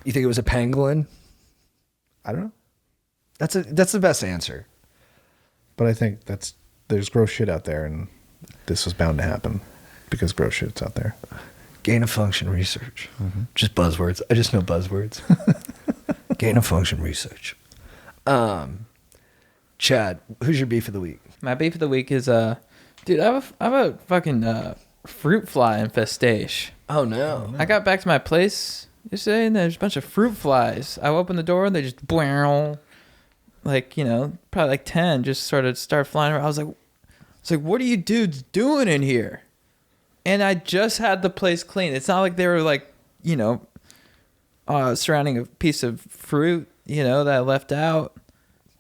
You think it was a pangolin? I don't know. That's the best answer. But I think there's gross shit out there, and this was bound to happen because gross shit's out there. Gain of function research. Mm-hmm. Just buzzwords. I just know buzzwords. Gain of function research. Chad, who's your beef of the week? My beef of the week is dude, I have a fucking fruit fly infestation. Oh no. I got back to my place yesterday and there's a bunch of fruit flies. I opened the door and they just probably like 10 just sort of start flying around. I was like, what are you dudes doing in here? And I just had the place clean. It's not like they were like, surrounding a piece of fruit, that I left out.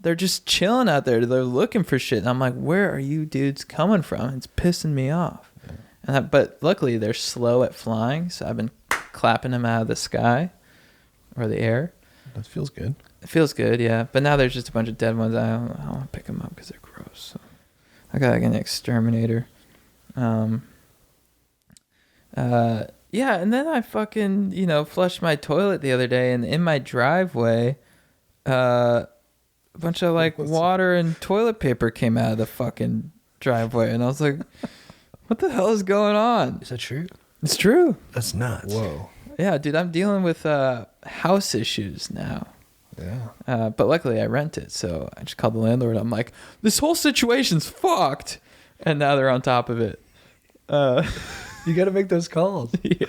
They're just chilling out there. They're looking for shit. And I'm like, where are you dudes coming from? It's pissing me off. Yeah. But luckily they're slow at flying. So I've been clapping them out of the sky or the air. That feels good. It feels good, yeah. But now there's just a bunch of dead ones. I don't want to pick them up because they're gross. So I got like an exterminator. Yeah, and then I fucking, flushed my toilet the other day, and in my driveway, a bunch of like water and toilet paper came out of the fucking driveway, and I was like, What the hell is going on? Is that true? It's true. That's nuts. Whoa. Yeah, dude, I'm dealing with house issues now. Yeah. But luckily I rent it, so I just called the landlord. I'm like, this whole situation's fucked. And now they're on top of it. You got to make those calls. Yeah.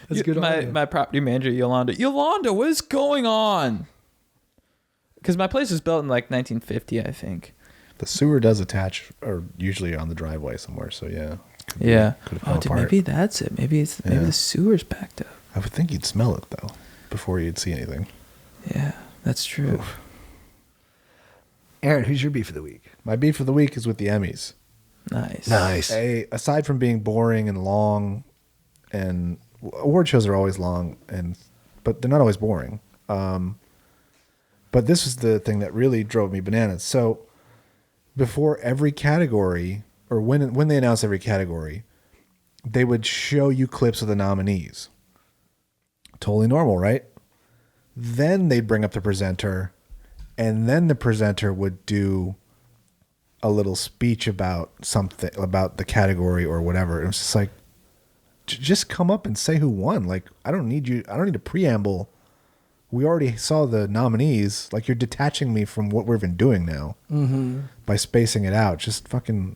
That's good. My property manager, Yolanda, what is going on? Because my place was built in like 1950, I think. The sewer does attach, or usually on the driveway somewhere. So yeah. Yeah. Could have Oh, fell dude, apart. maybe that's it. Maybe the sewer's backed up. I would think you'd smell it though before you'd see anything. Yeah, that's true. Oof. Aaron, who's your beef of the week? My beef of the week is with the Emmys. Nice. Aside from being boring and long, and award shows are always long, but they're not always boring. But this is the thing that really drove me bananas. So before every category, or when they announce every category, they would show you clips of the nominees. Totally normal, right? Then they'd bring up the presenter, and then the presenter would do a little speech about something, about the category or whatever. It was just like, just come up and say who won. Like, I don't need a preamble. We already saw the nominees. Like, you're detaching me from what we've been doing now by spacing it out. Just fucking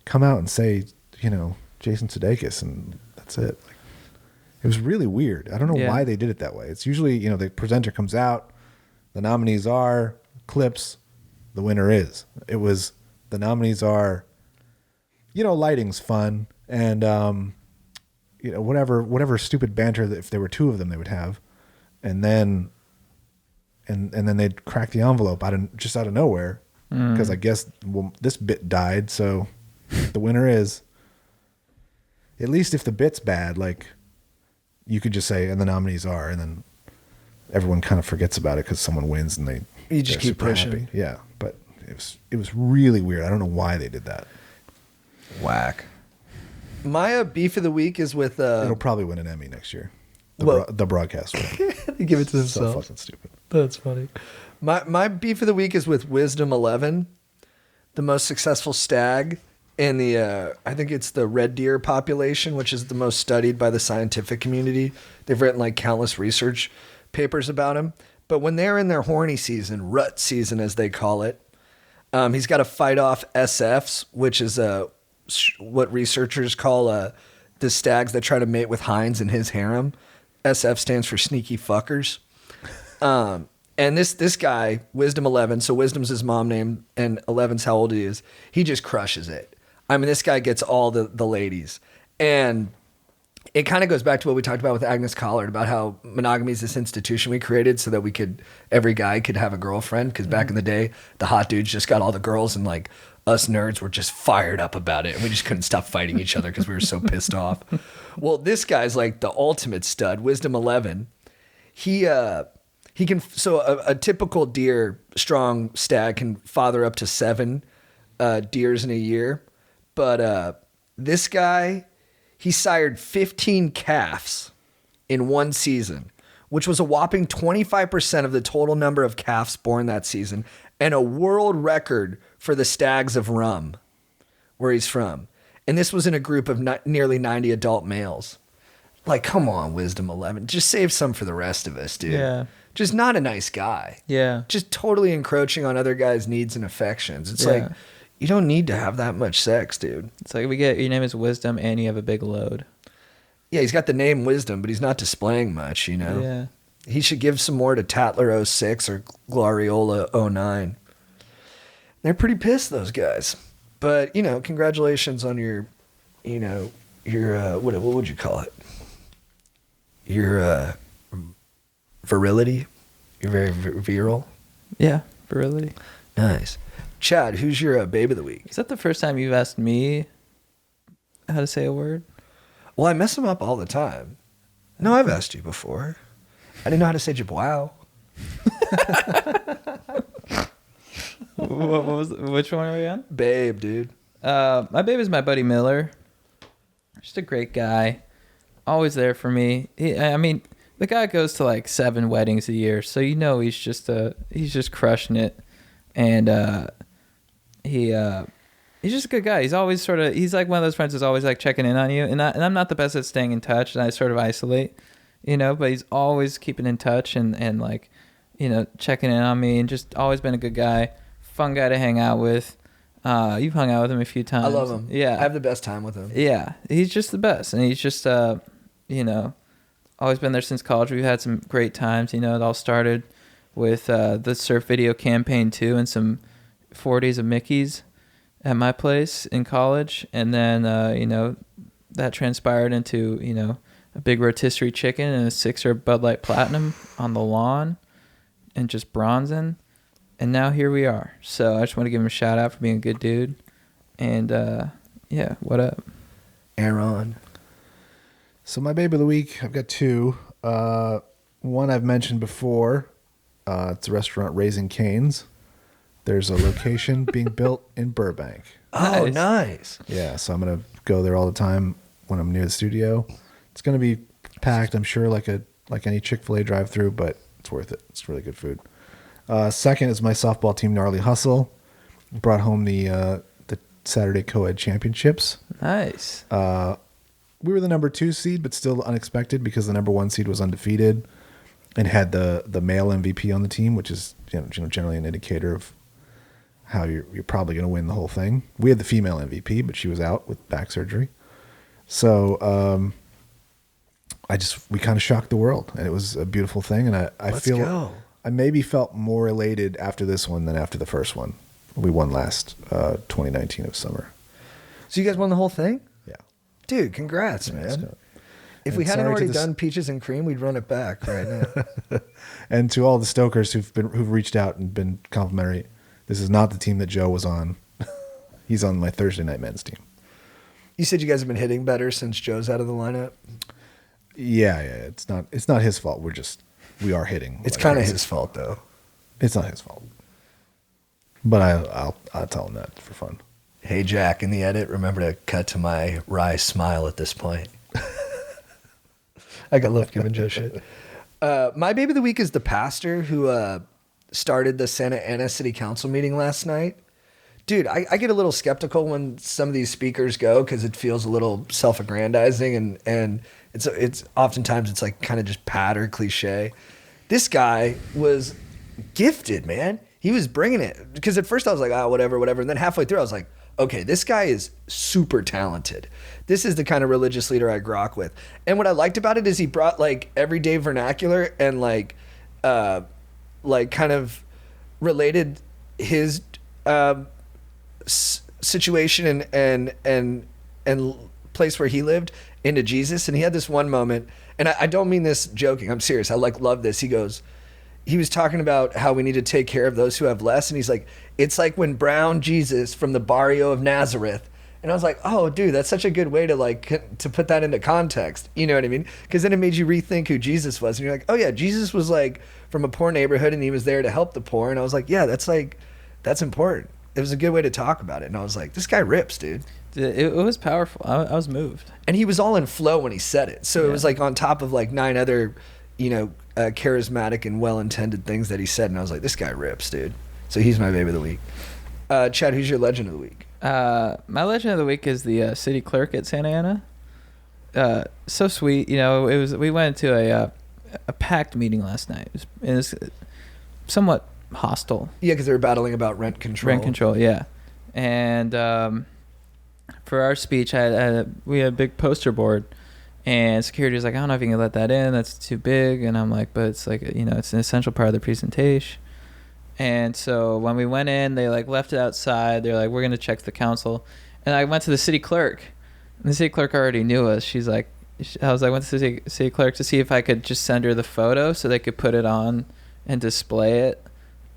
come out and say, Jason Sudeikis, and that's it. Like, it was really weird. I don't know why they did it that way. It's usually, the presenter comes out, the nominees are clips, the winner is. It was, the nominees are, lighting's fun, and whatever stupid banter that if there were two of them they would have, and then they'd crack the envelope out of nowhere, because I guess this bit died, so the winner is. At least if the bit's bad, like, you could just say, and the nominees are, and then everyone kind of forgets about it because someone wins and you just keep pushing. Happy. Yeah, but it was really weird. I don't know why they did that. Whack. My beef of the week is with It'll probably win an Emmy next year. The broadcast will. they give it to So themselves. fucking stupid. That's funny. My beef of the week is with Wisdom 11, the most successful stag in the I think it's the red deer population, which is the most studied by the scientific community. They've written like countless research papers about him. But when they're in their horny season, rut season as they call it, he's got to fight off SFs, which is what researchers call the stags that try to mate with hinds in his harem. SF stands for sneaky fuckers. And this guy, Wisdom 11, so Wisdom's his mom name and 11's how old he is. He just crushes it. I mean, this guy gets all the ladies. And it kind of goes back to what we talked about with Agnes Collard, about how monogamy is this institution we created so that every guy could have a girlfriend. Because back in the day, the hot dudes just got all the girls, and like us nerds were just fired up about it. And we just couldn't stop fighting each other because we were so pissed off. Well, this guy's like the ultimate stud, Wisdom 11. He can, so a typical deer, strong stag can father up to 7 deers in a year. But this guy, he sired 15 calves in one season, which was a whopping 25% of the total number of calves born that season, and a world record for the stags of Rum, where he's from. And this was in a group of nearly 90 adult males. Like, come on, Wisdom 11. Just save some for the rest of us, dude. Yeah. Just not a nice guy. Yeah. Just totally encroaching on other guys' needs and affections. It's like, you don't need to have that much sex, dude. It's like your name is Wisdom and you have a big load. Yeah, he's got the name Wisdom, but he's not displaying much, Yeah. He should give some more to Tatler 06 or Gloriola 09. They're pretty pissed, those guys. But, congratulations on your what would you call it? Your virility. You're very virile. Yeah, virility. Nice. Chad, who's your babe of the week? Is that the first time you've asked me how to say a word? Well, I mess them up all the time. No, I've asked you before. I didn't know how to say jabwow. Which one are we on? Babe, dude. My babe is my buddy Miller. Just a great guy. Always there for me. The guy goes to like 7 weddings a year, so he's just crushing it. And he He's just a good guy. He's always he's like one of those friends who's always like checking in on you. And I'm not the best at staying in touch, and I sort of isolate, but he's always keeping in touch and like, checking in on me, and just always been a good guy, fun guy to hang out with. You've hung out with him a few times. I love him. Yeah. I have the best time with him. Yeah. He's just the best. And he's just, always been there since college. We've had some great times. It all started with the surf video campaign too, and some 4 days of Mickey's at my place in college. And then, that transpired into, a big rotisserie chicken and a 6er Bud Light Platinum on the lawn and just bronzing. And now here we are. So I just want to give him a shout out for being a good dude. And yeah, what up? Aaron. So my baby of the week, I've got two. One I've mentioned before. It's a restaurant, Raising Cane's. There's a location being built in Burbank. Oh, nice. Yeah, so I'm going to go there all the time when I'm near the studio. It's going to be packed, I'm sure, like any Chick-fil-A drive-through, but it's worth it. It's really good food. Second is my softball team, Gnarly Hustle. Brought home the Saturday Co-Ed Championships. Nice. We were the number 2 seed, but still unexpected because the number 1 seed was undefeated and had the male MVP on the team, which is generally an indicator of how you're probably going to win the whole thing. We had the female MVP, but she was out with back surgery. So we kind of shocked the world, and it was a beautiful thing. And I maybe felt more elated after this one than after the first one. We won last 2019 of summer. So you guys won the whole thing? Yeah. Dude, congrats, man. If we hadn't already done Peaches and Cream, we'd run it back right now. And to all the stokers who've reached out and been complimentary, this is not the team that Joe was on. He's on my Thursday night men's team. You said you guys have been hitting better since Joe's out of the lineup? Yeah. It's not his fault. We are hitting. It's kind of his fault, though. It's not his fault. But I'll tell him that for fun. Hey, Jack, in the edit, remember to cut to my wry smile at this point. I love giving Joe shit. My baby of the week is the pastor who started the Santa Ana City Council meeting last night. Dude, I get a little skeptical when some of these speakers go because it feels a little self-aggrandizing and it's oftentimes it's like kind of just patter cliche. This guy was gifted, man. He was bringing it because at first I was like, whatever. And then halfway through I was like, okay, this guy is super talented. This is the kind of religious leader I grok with. And what I liked about it is he brought like everyday vernacular and like kind of related his situation and place where he lived into Jesus. And he had this one moment, and I don't mean this joking, I'm serious, I love this. He was talking about how we need to take care of those who have less, and he's like, it's like when brown Jesus from the barrio of Nazareth. And I was like, oh dude, that's such a good way to put that into context, you know what I mean? Because then it made you rethink who Jesus was, and you're like, oh yeah, Jesus was like from a poor neighborhood and he was there to help the poor. And I was like, yeah, that's important. It was a good way to talk about it. And I was like, this guy rips, dude. It was powerful. I was moved. And he was all in flow when he said it. So it was like on top of like 9 other, charismatic and well-intended things that he said. And I was like, this guy rips, dude. So he's my baby of the week. Chad, who's your legend of the week? My legend of the week is the city clerk at Santa Ana. So sweet. We went to a packed meeting last night. It was somewhat hostile. Yeah, because they were battling about rent control. Yeah. And for our speech, we had a big poster board, and security was like, I don't know if you can let that in. That's too big. And I'm like, but it's like, it's an essential part of the presentation. And so when we went in, they like left it outside. They're like, we're going to check the council. And I went to the city clerk, and the city clerk already knew us. She's like, I went to the city clerk to see if I could just send her the photo so they could put it on and display it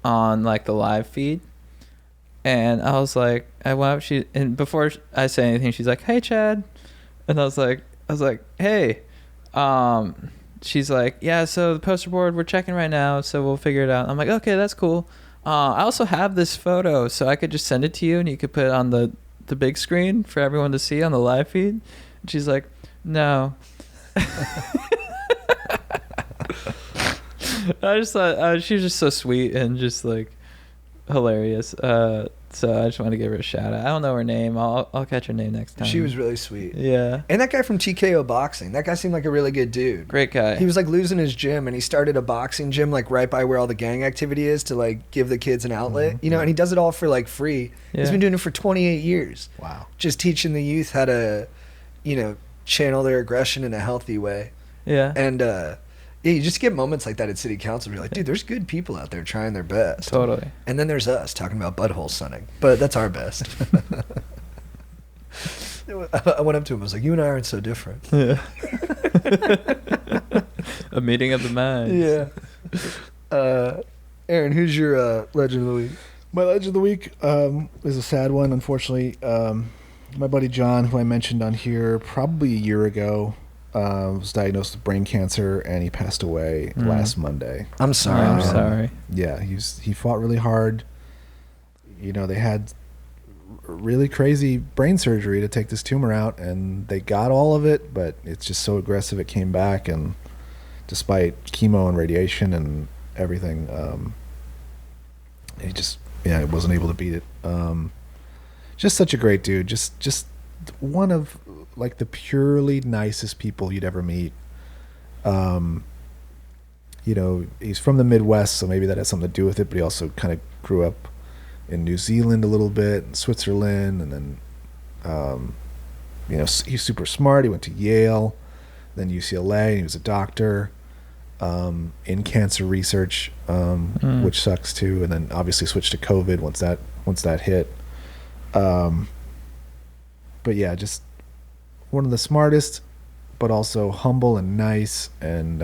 on like the live feed. And I was like, and before I say anything, she's like, hey Chad. And I was like, hey. She's like, yeah, so the poster board, we're checking right now, so we'll figure it out. I'm like, okay, that's cool. I also have this photo, so I could just send it to you and you could put it on the big screen for everyone to see on the live feed. And she's like, no. I just thought she was just so sweet and just like hilarious. So I just want to give her a shout out. I don't know her name. I'll catch her name next time. She was really sweet. Yeah. And that guy from TKO Boxing, that guy seemed like a really good dude. Great guy. He was like losing his gym, and he started a boxing gym like right by where all the gang activity is to like give the kids an outlet, you know. And he does it all for like free. Yeah. He's been doing it for 28 years. Wow. Just teaching the youth how to, you know, channel their aggression in a healthy way. Yeah. And yeah, you just get moments like that at city council where you're like, dude, there's good people out there trying their best. Totally. And then there's us talking about butthole sunning, but that's our best. I went up to him. I was like, "You and I aren't so different." Yeah. A meeting of the minds. Yeah. Aaron, who's your legend of the week? My legend of the week is a sad one, unfortunately. My buddy John, who I mentioned on here probably a year ago, was diagnosed with brain cancer, and he passed away last Monday. I'm sorry. I'm sorry. Yeah, he fought really hard. You know, they had really crazy brain surgery to take this tumor out, and they got all of it, but it's just so aggressive it came back, and despite chemo and radiation and everything, he wasn't able to beat it. Just such a great dude, just one of like the purely nicest people you'd ever meet. You know, he's from the Midwest, so maybe that has something to do with it, but he also kind of grew up in New Zealand a little bit, and Switzerland, and then you know, he's super smart. He went to Yale, then UCLA, and he was a doctor in cancer research, which sucks too, and then obviously switched to COVID once that hit. But yeah, just one of the smartest, but also humble and nice. And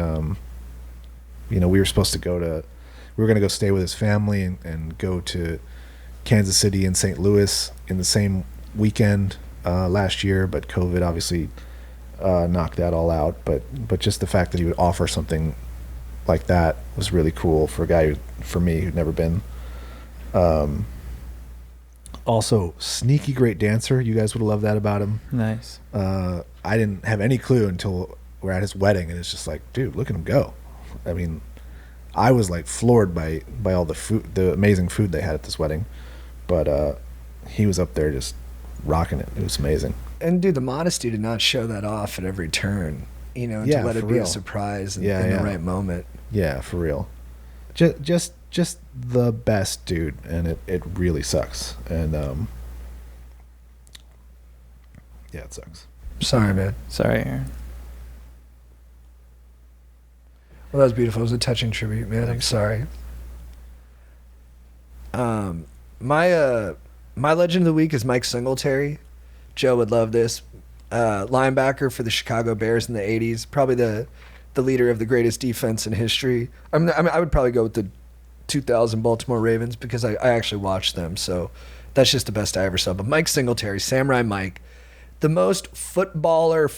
you know, we were going to go stay with his family and go to Kansas City and St. Louis in the same weekend last year, but COVID obviously knocked that all out. But just the fact that he would offer something like that was really cool for a guy for me who'd never been. Also, sneaky great dancer. You guys would have loved that about him. Nice. I didn't have any clue until we're at his wedding, and it's just like, dude, look at him go. I mean, I was like floored by all the food, the amazing food they had at this wedding. But he was up there just rocking it. It was amazing. And dude, the modesty to not show that off at every turn, you know, Yeah, to let it for be real. a surprise in Yeah. the right moment. Yeah, for real. Just the best dude, and it really sucks. And yeah, it sucks. Sorry, man. Sorry, Aaron. Well, that was beautiful. It was a touching tribute, man. I'm sorry. My legend of the week is Mike Singletary. Joe would love this. Linebacker for the Chicago Bears in the 80s. Probably the leader of the greatest defense in history. I mean, I would probably go with the 2000 Baltimore Ravens because I actually watched them. So that's just the best I ever saw. But Mike Singletary, Samurai Mike, the most footballer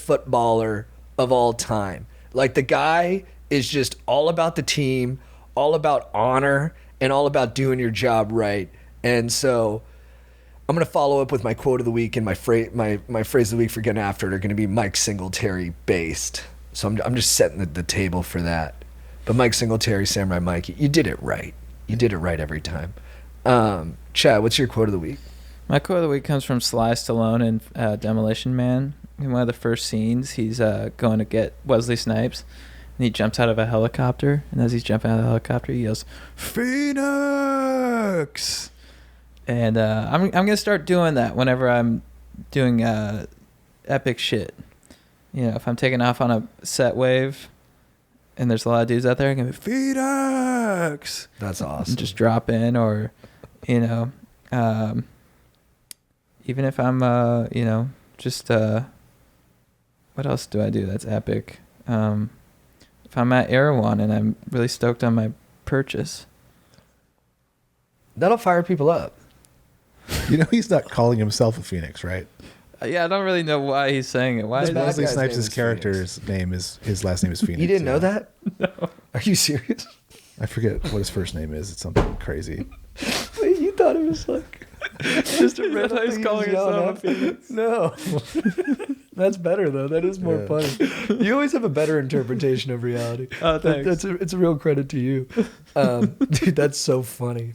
of all time. Like, the guy is just all about the team, all about honor, and all about doing your job right. And so I'm going to follow up with my quote of the week, and my phrase of the week for getting after it are going to be Mike Singletary based. So I'm just setting the table for that. But Mike Singletary, Samurai Mike, you did it right. You did it right every time. Chad, what's your quote of the week? My quote of the week comes from Sly Stallone in Demolition Man. In one of the first scenes, he's going to get Wesley Snipes, and he jumps out of a helicopter. And as he's jumping out of the helicopter, he yells, "Phoenix!" And I'm gonna start doing that whenever I'm doing epic shit. You know, if I'm taking off on a set wave, and there's a lot of dudes out there, I'm gonna be Phoenix. That's awesome. And just drop in, or you know, even if I'm you know, just what else do I do that's epic? If I'm at Erewhon and I'm really stoked on my purchase, That'll fire people up. You know, he's not calling himself a Phoenix, right? yeah, I don't really know why he's saying it. Why is Bad Wesley guy's name Snipes' is character's his last name is Phoenix. You didn't know yeah. that? No. Are you serious? I forget what his first name is. It's something crazy. Wait, you thought it was like just a random he's thing calling he was yelling himself a at? Phoenix. No. That's better, though. That is more Yeah. funny. You always have a better interpretation of reality. Oh, thanks. It's a real credit to you. Dude, that's so funny.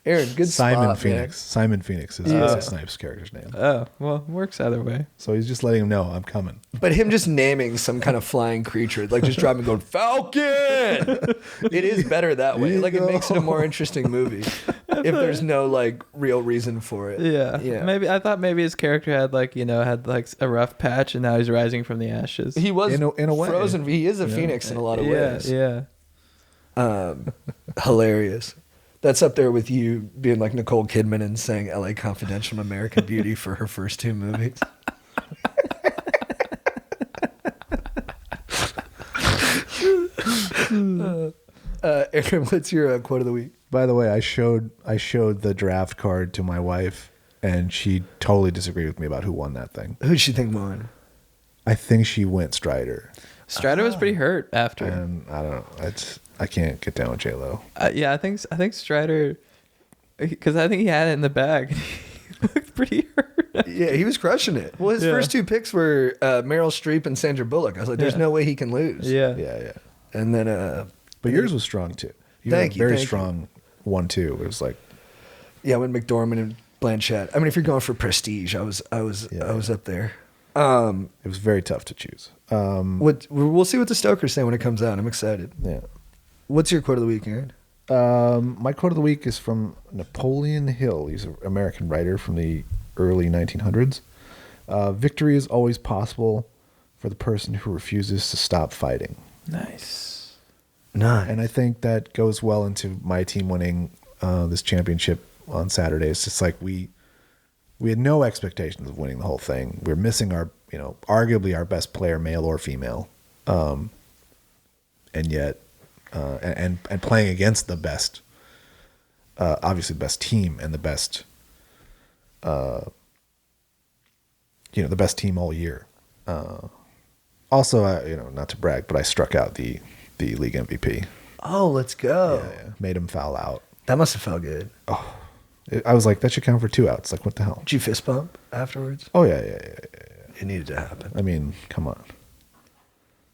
Aaron, good Simon spot, Phoenix. man. Simon Phoenix is Wesley Snipes' character's name. Oh, well, works either way. So he's just letting him know I'm coming. But him just naming some kind of flying creature, like just driving going, Falcon! It is better that way. Like it makes it a more interesting movie if there's no like real reason for it. Yeah. Maybe I thought maybe his character had like a rough patch and now he's rising from the ashes. He was In a way. frozen. He is a phoenix in a lot of ways. Yeah. Hilarious. That's up there with you being like Nicole Kidman and saying LA Confidential and American Beauty for her first two movies. Aaron, what's your quote of the week? By the way, I showed the draft card to my wife, and she totally disagreed with me about who won that thing. Who'd she think won? I think she went Strider, Strider was pretty hurt after. and I don't know. I can't get down with J-Lo. Yeah, I think Strider, because I think he had it in the bag. He looked pretty hurt. Yeah, he was crushing it. Well, his first two picks were Meryl Streep and Sandra Bullock. I was like, there's no way he can lose. Yeah. And then, But yours was strong too. Thank you, Very thank strong one too. It was like yeah, when McDormand and Blanchett. I mean, if you're going for prestige, I was up there. it was very tough to choose. We'll see what the Stokers say when it comes out. I'm excited. Yeah. What's your quote of the week, Aaron? My quote of the week is from Napoleon Hill. He's an American writer from the early 1900s. Victory is always possible for the person who refuses to stop fighting. Nice. And I think that goes well into my team winning this championship on Saturday. It's just like we had no expectations of winning the whole thing. We're missing our, arguably our best player, male or female, and yet and playing against the best, obviously the best team and the best, the best team all year. Also, not to brag, but I struck out the league MVP. Oh, let's go. Yeah. Made him foul out. That must have felt good. Oh, I was like, that should count for 2 outs. Like, what the hell? Did you fist bump afterwards? Oh yeah. It needed to happen. I mean, come on.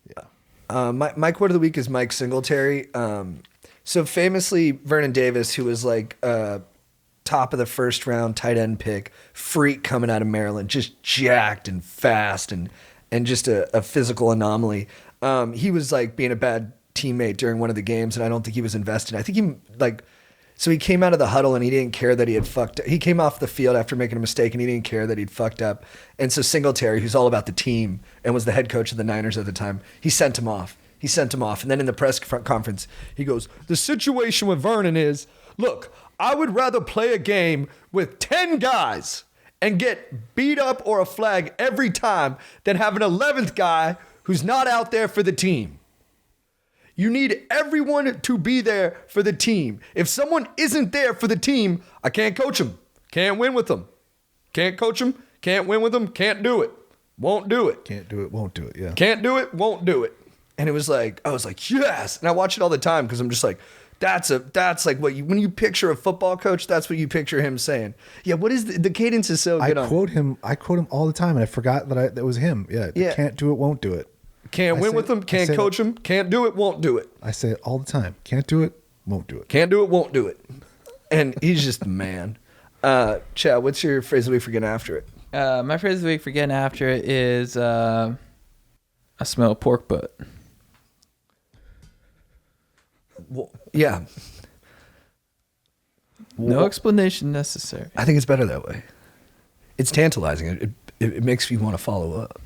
Yeah. My quote of the week is Mike Singletary. So famously, Vernon Davis, who was like top of the first round tight end pick, freak coming out of Maryland, just jacked and fast and just a physical anomaly. He was like being a bad teammate during one of the games, and I don't think he was invested. I think so he came out of the huddle and he didn't care that he had fucked up. He came off the field after making a mistake and he didn't care that he'd fucked up. And so Singletary, who's all about the team and was the head coach of the Niners at the time, he sent him off. And then in the press conference, he goes, the situation with Vernon is, look, I would rather play a game with 10 guys and get beat up or a flag every time than have an 11th guy who's not out there for the team. You need everyone to be there for the team. If someone isn't there for the team, I can't coach them. Can't win with them. Can't coach them. Can't win with them. Can't do it. Won't do it. Can't do it, won't do it. Yeah. Can't do it, won't do it. And it was like, I was like, yes. And I watch it all the time because I'm just like, that's like what when you picture a football coach, that's what you picture him saying. Yeah, what is the cadence is so good. I quote him all the time, and I forgot that was him. Yeah. Can't do it, won't do it. Can't win with them, can't coach them, can't do it, won't do it. I say it all the time. Can't do it, won't do it. Can't do it, won't do it. And he's just the man. Chad, what's your phrase of the week for getting after it? My phrase of the week for getting after it is I smell pork butt. Well, yeah. No explanation necessary. I think it's better that way. It's tantalizing. It makes you want to follow up.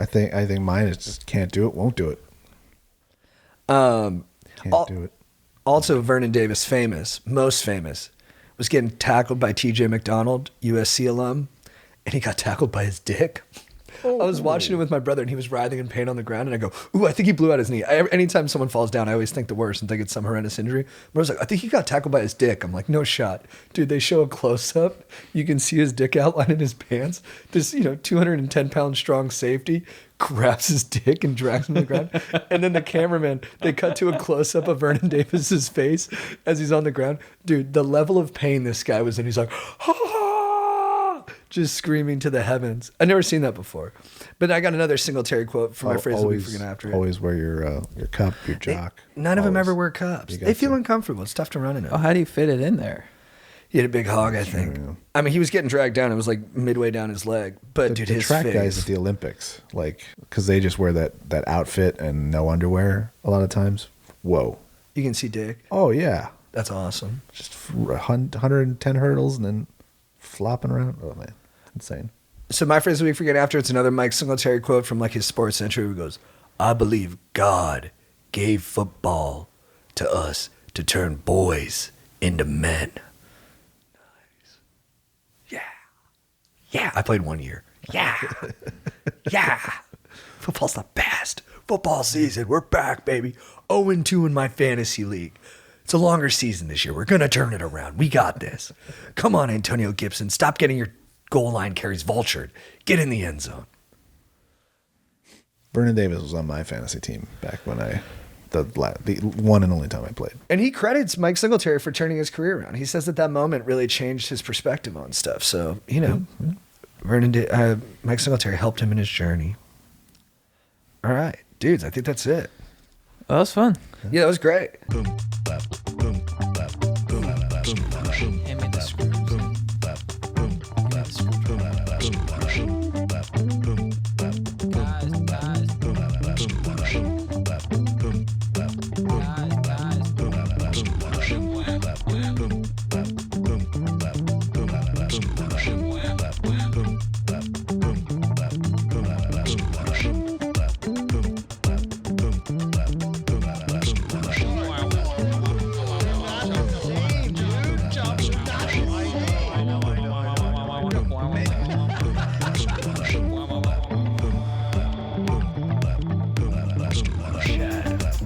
I think mine is just can't do it, won't do it. Can't do it. Also, Vernon Davis, most famous, was getting tackled by TJ McDonald, USC alum, and he got tackled by his dick. I was watching it with my brother, and he was writhing in pain on the ground, and I go, ooh, I think he blew out his knee. Anytime someone falls down, I always think the worst and think it's some horrendous injury. But I was like, I think he got tackled by his dick. I'm like, no shot. Dude, they show a close-up. You can see his dick outline in his pants. This, 210-pound strong safety grabs his dick and drags him to the ground. And then the cameraman, they cut to a close-up of Vernon Davis's face as he's on the ground. Dude, the level of pain this guy was in, he's like, ah! just screaming to the heavens. I've never seen that before. But I got another Singletary quote for my phrase that we forget after it. Always wear your cup, your jock. None of them ever wear cups. They feel uncomfortable. It's tough to run in it. Oh, how do you fit it in there? He had a big hog, I think. Yeah. I mean, he was getting dragged down. It was like midway down his leg. But dude, his track face. guys at the Olympics, like, because they just wear that outfit and no underwear a lot of times. Whoa. You can see Dick. Oh yeah, That's awesome. just 110 hurdles and then flopping around. Oh man, insane. So my phrase of the week for Get After, it's another Mike Singletary quote from like his Sports Century. He goes, I believe God gave football to us to turn boys into men. Nice. Yeah. Yeah. I played 1 year. Yeah. Yeah. Football's the best. Football season. We're back, baby. 0-2 in my fantasy league. It's a longer season this year. We're going to turn it around. We got this. Come on, Antonio Gibson. Stop getting your goal line carries vultured. Get in the end zone. Vernon Davis was on my fantasy team back when the one and only time I played. And he credits Mike Singletary for turning his career around. He says that moment really changed his perspective on stuff. So, you know, Mike Singletary helped him in his journey. All right, dudes, I think that's it. Well, that was fun. Yeah, that was great. Hand me the screws.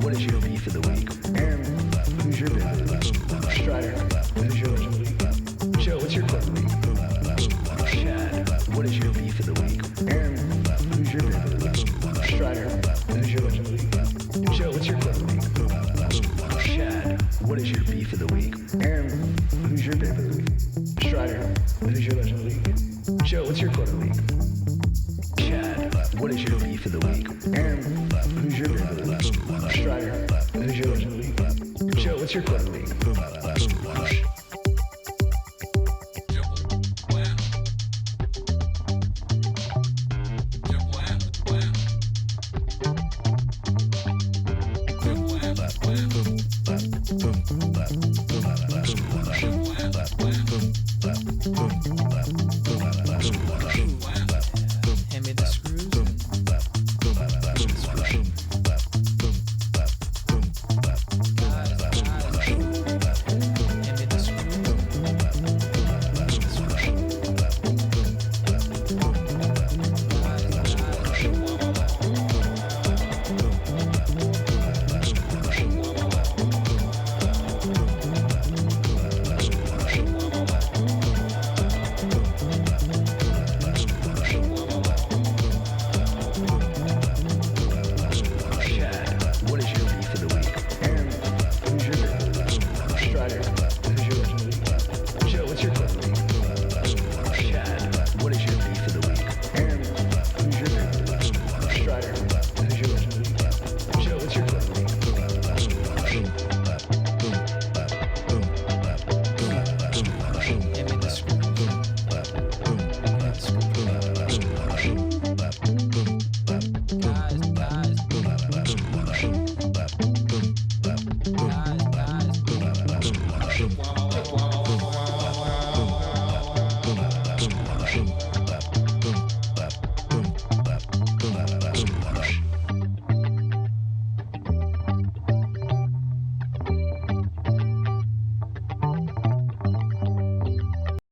What is your beef of the week? Aaron, who's your beef of the week? Strider, who's your beef of the week? Joe, what's your quote of the week? Chad, what is your beef of the week? Aaron, who's your beef of the week? Strider, who's your beef of the week? Joe, what's your quote of the week? Chad, what is your beef of the week? Aaron, who's your beef of the week? Strider, who's your beef of the week? Joe, what's your quote of the week? Chad, what is your beef of the week? Aaron, who's your beef of the week? Strider, who's your beef of the week? Joe, what's your quote of the week?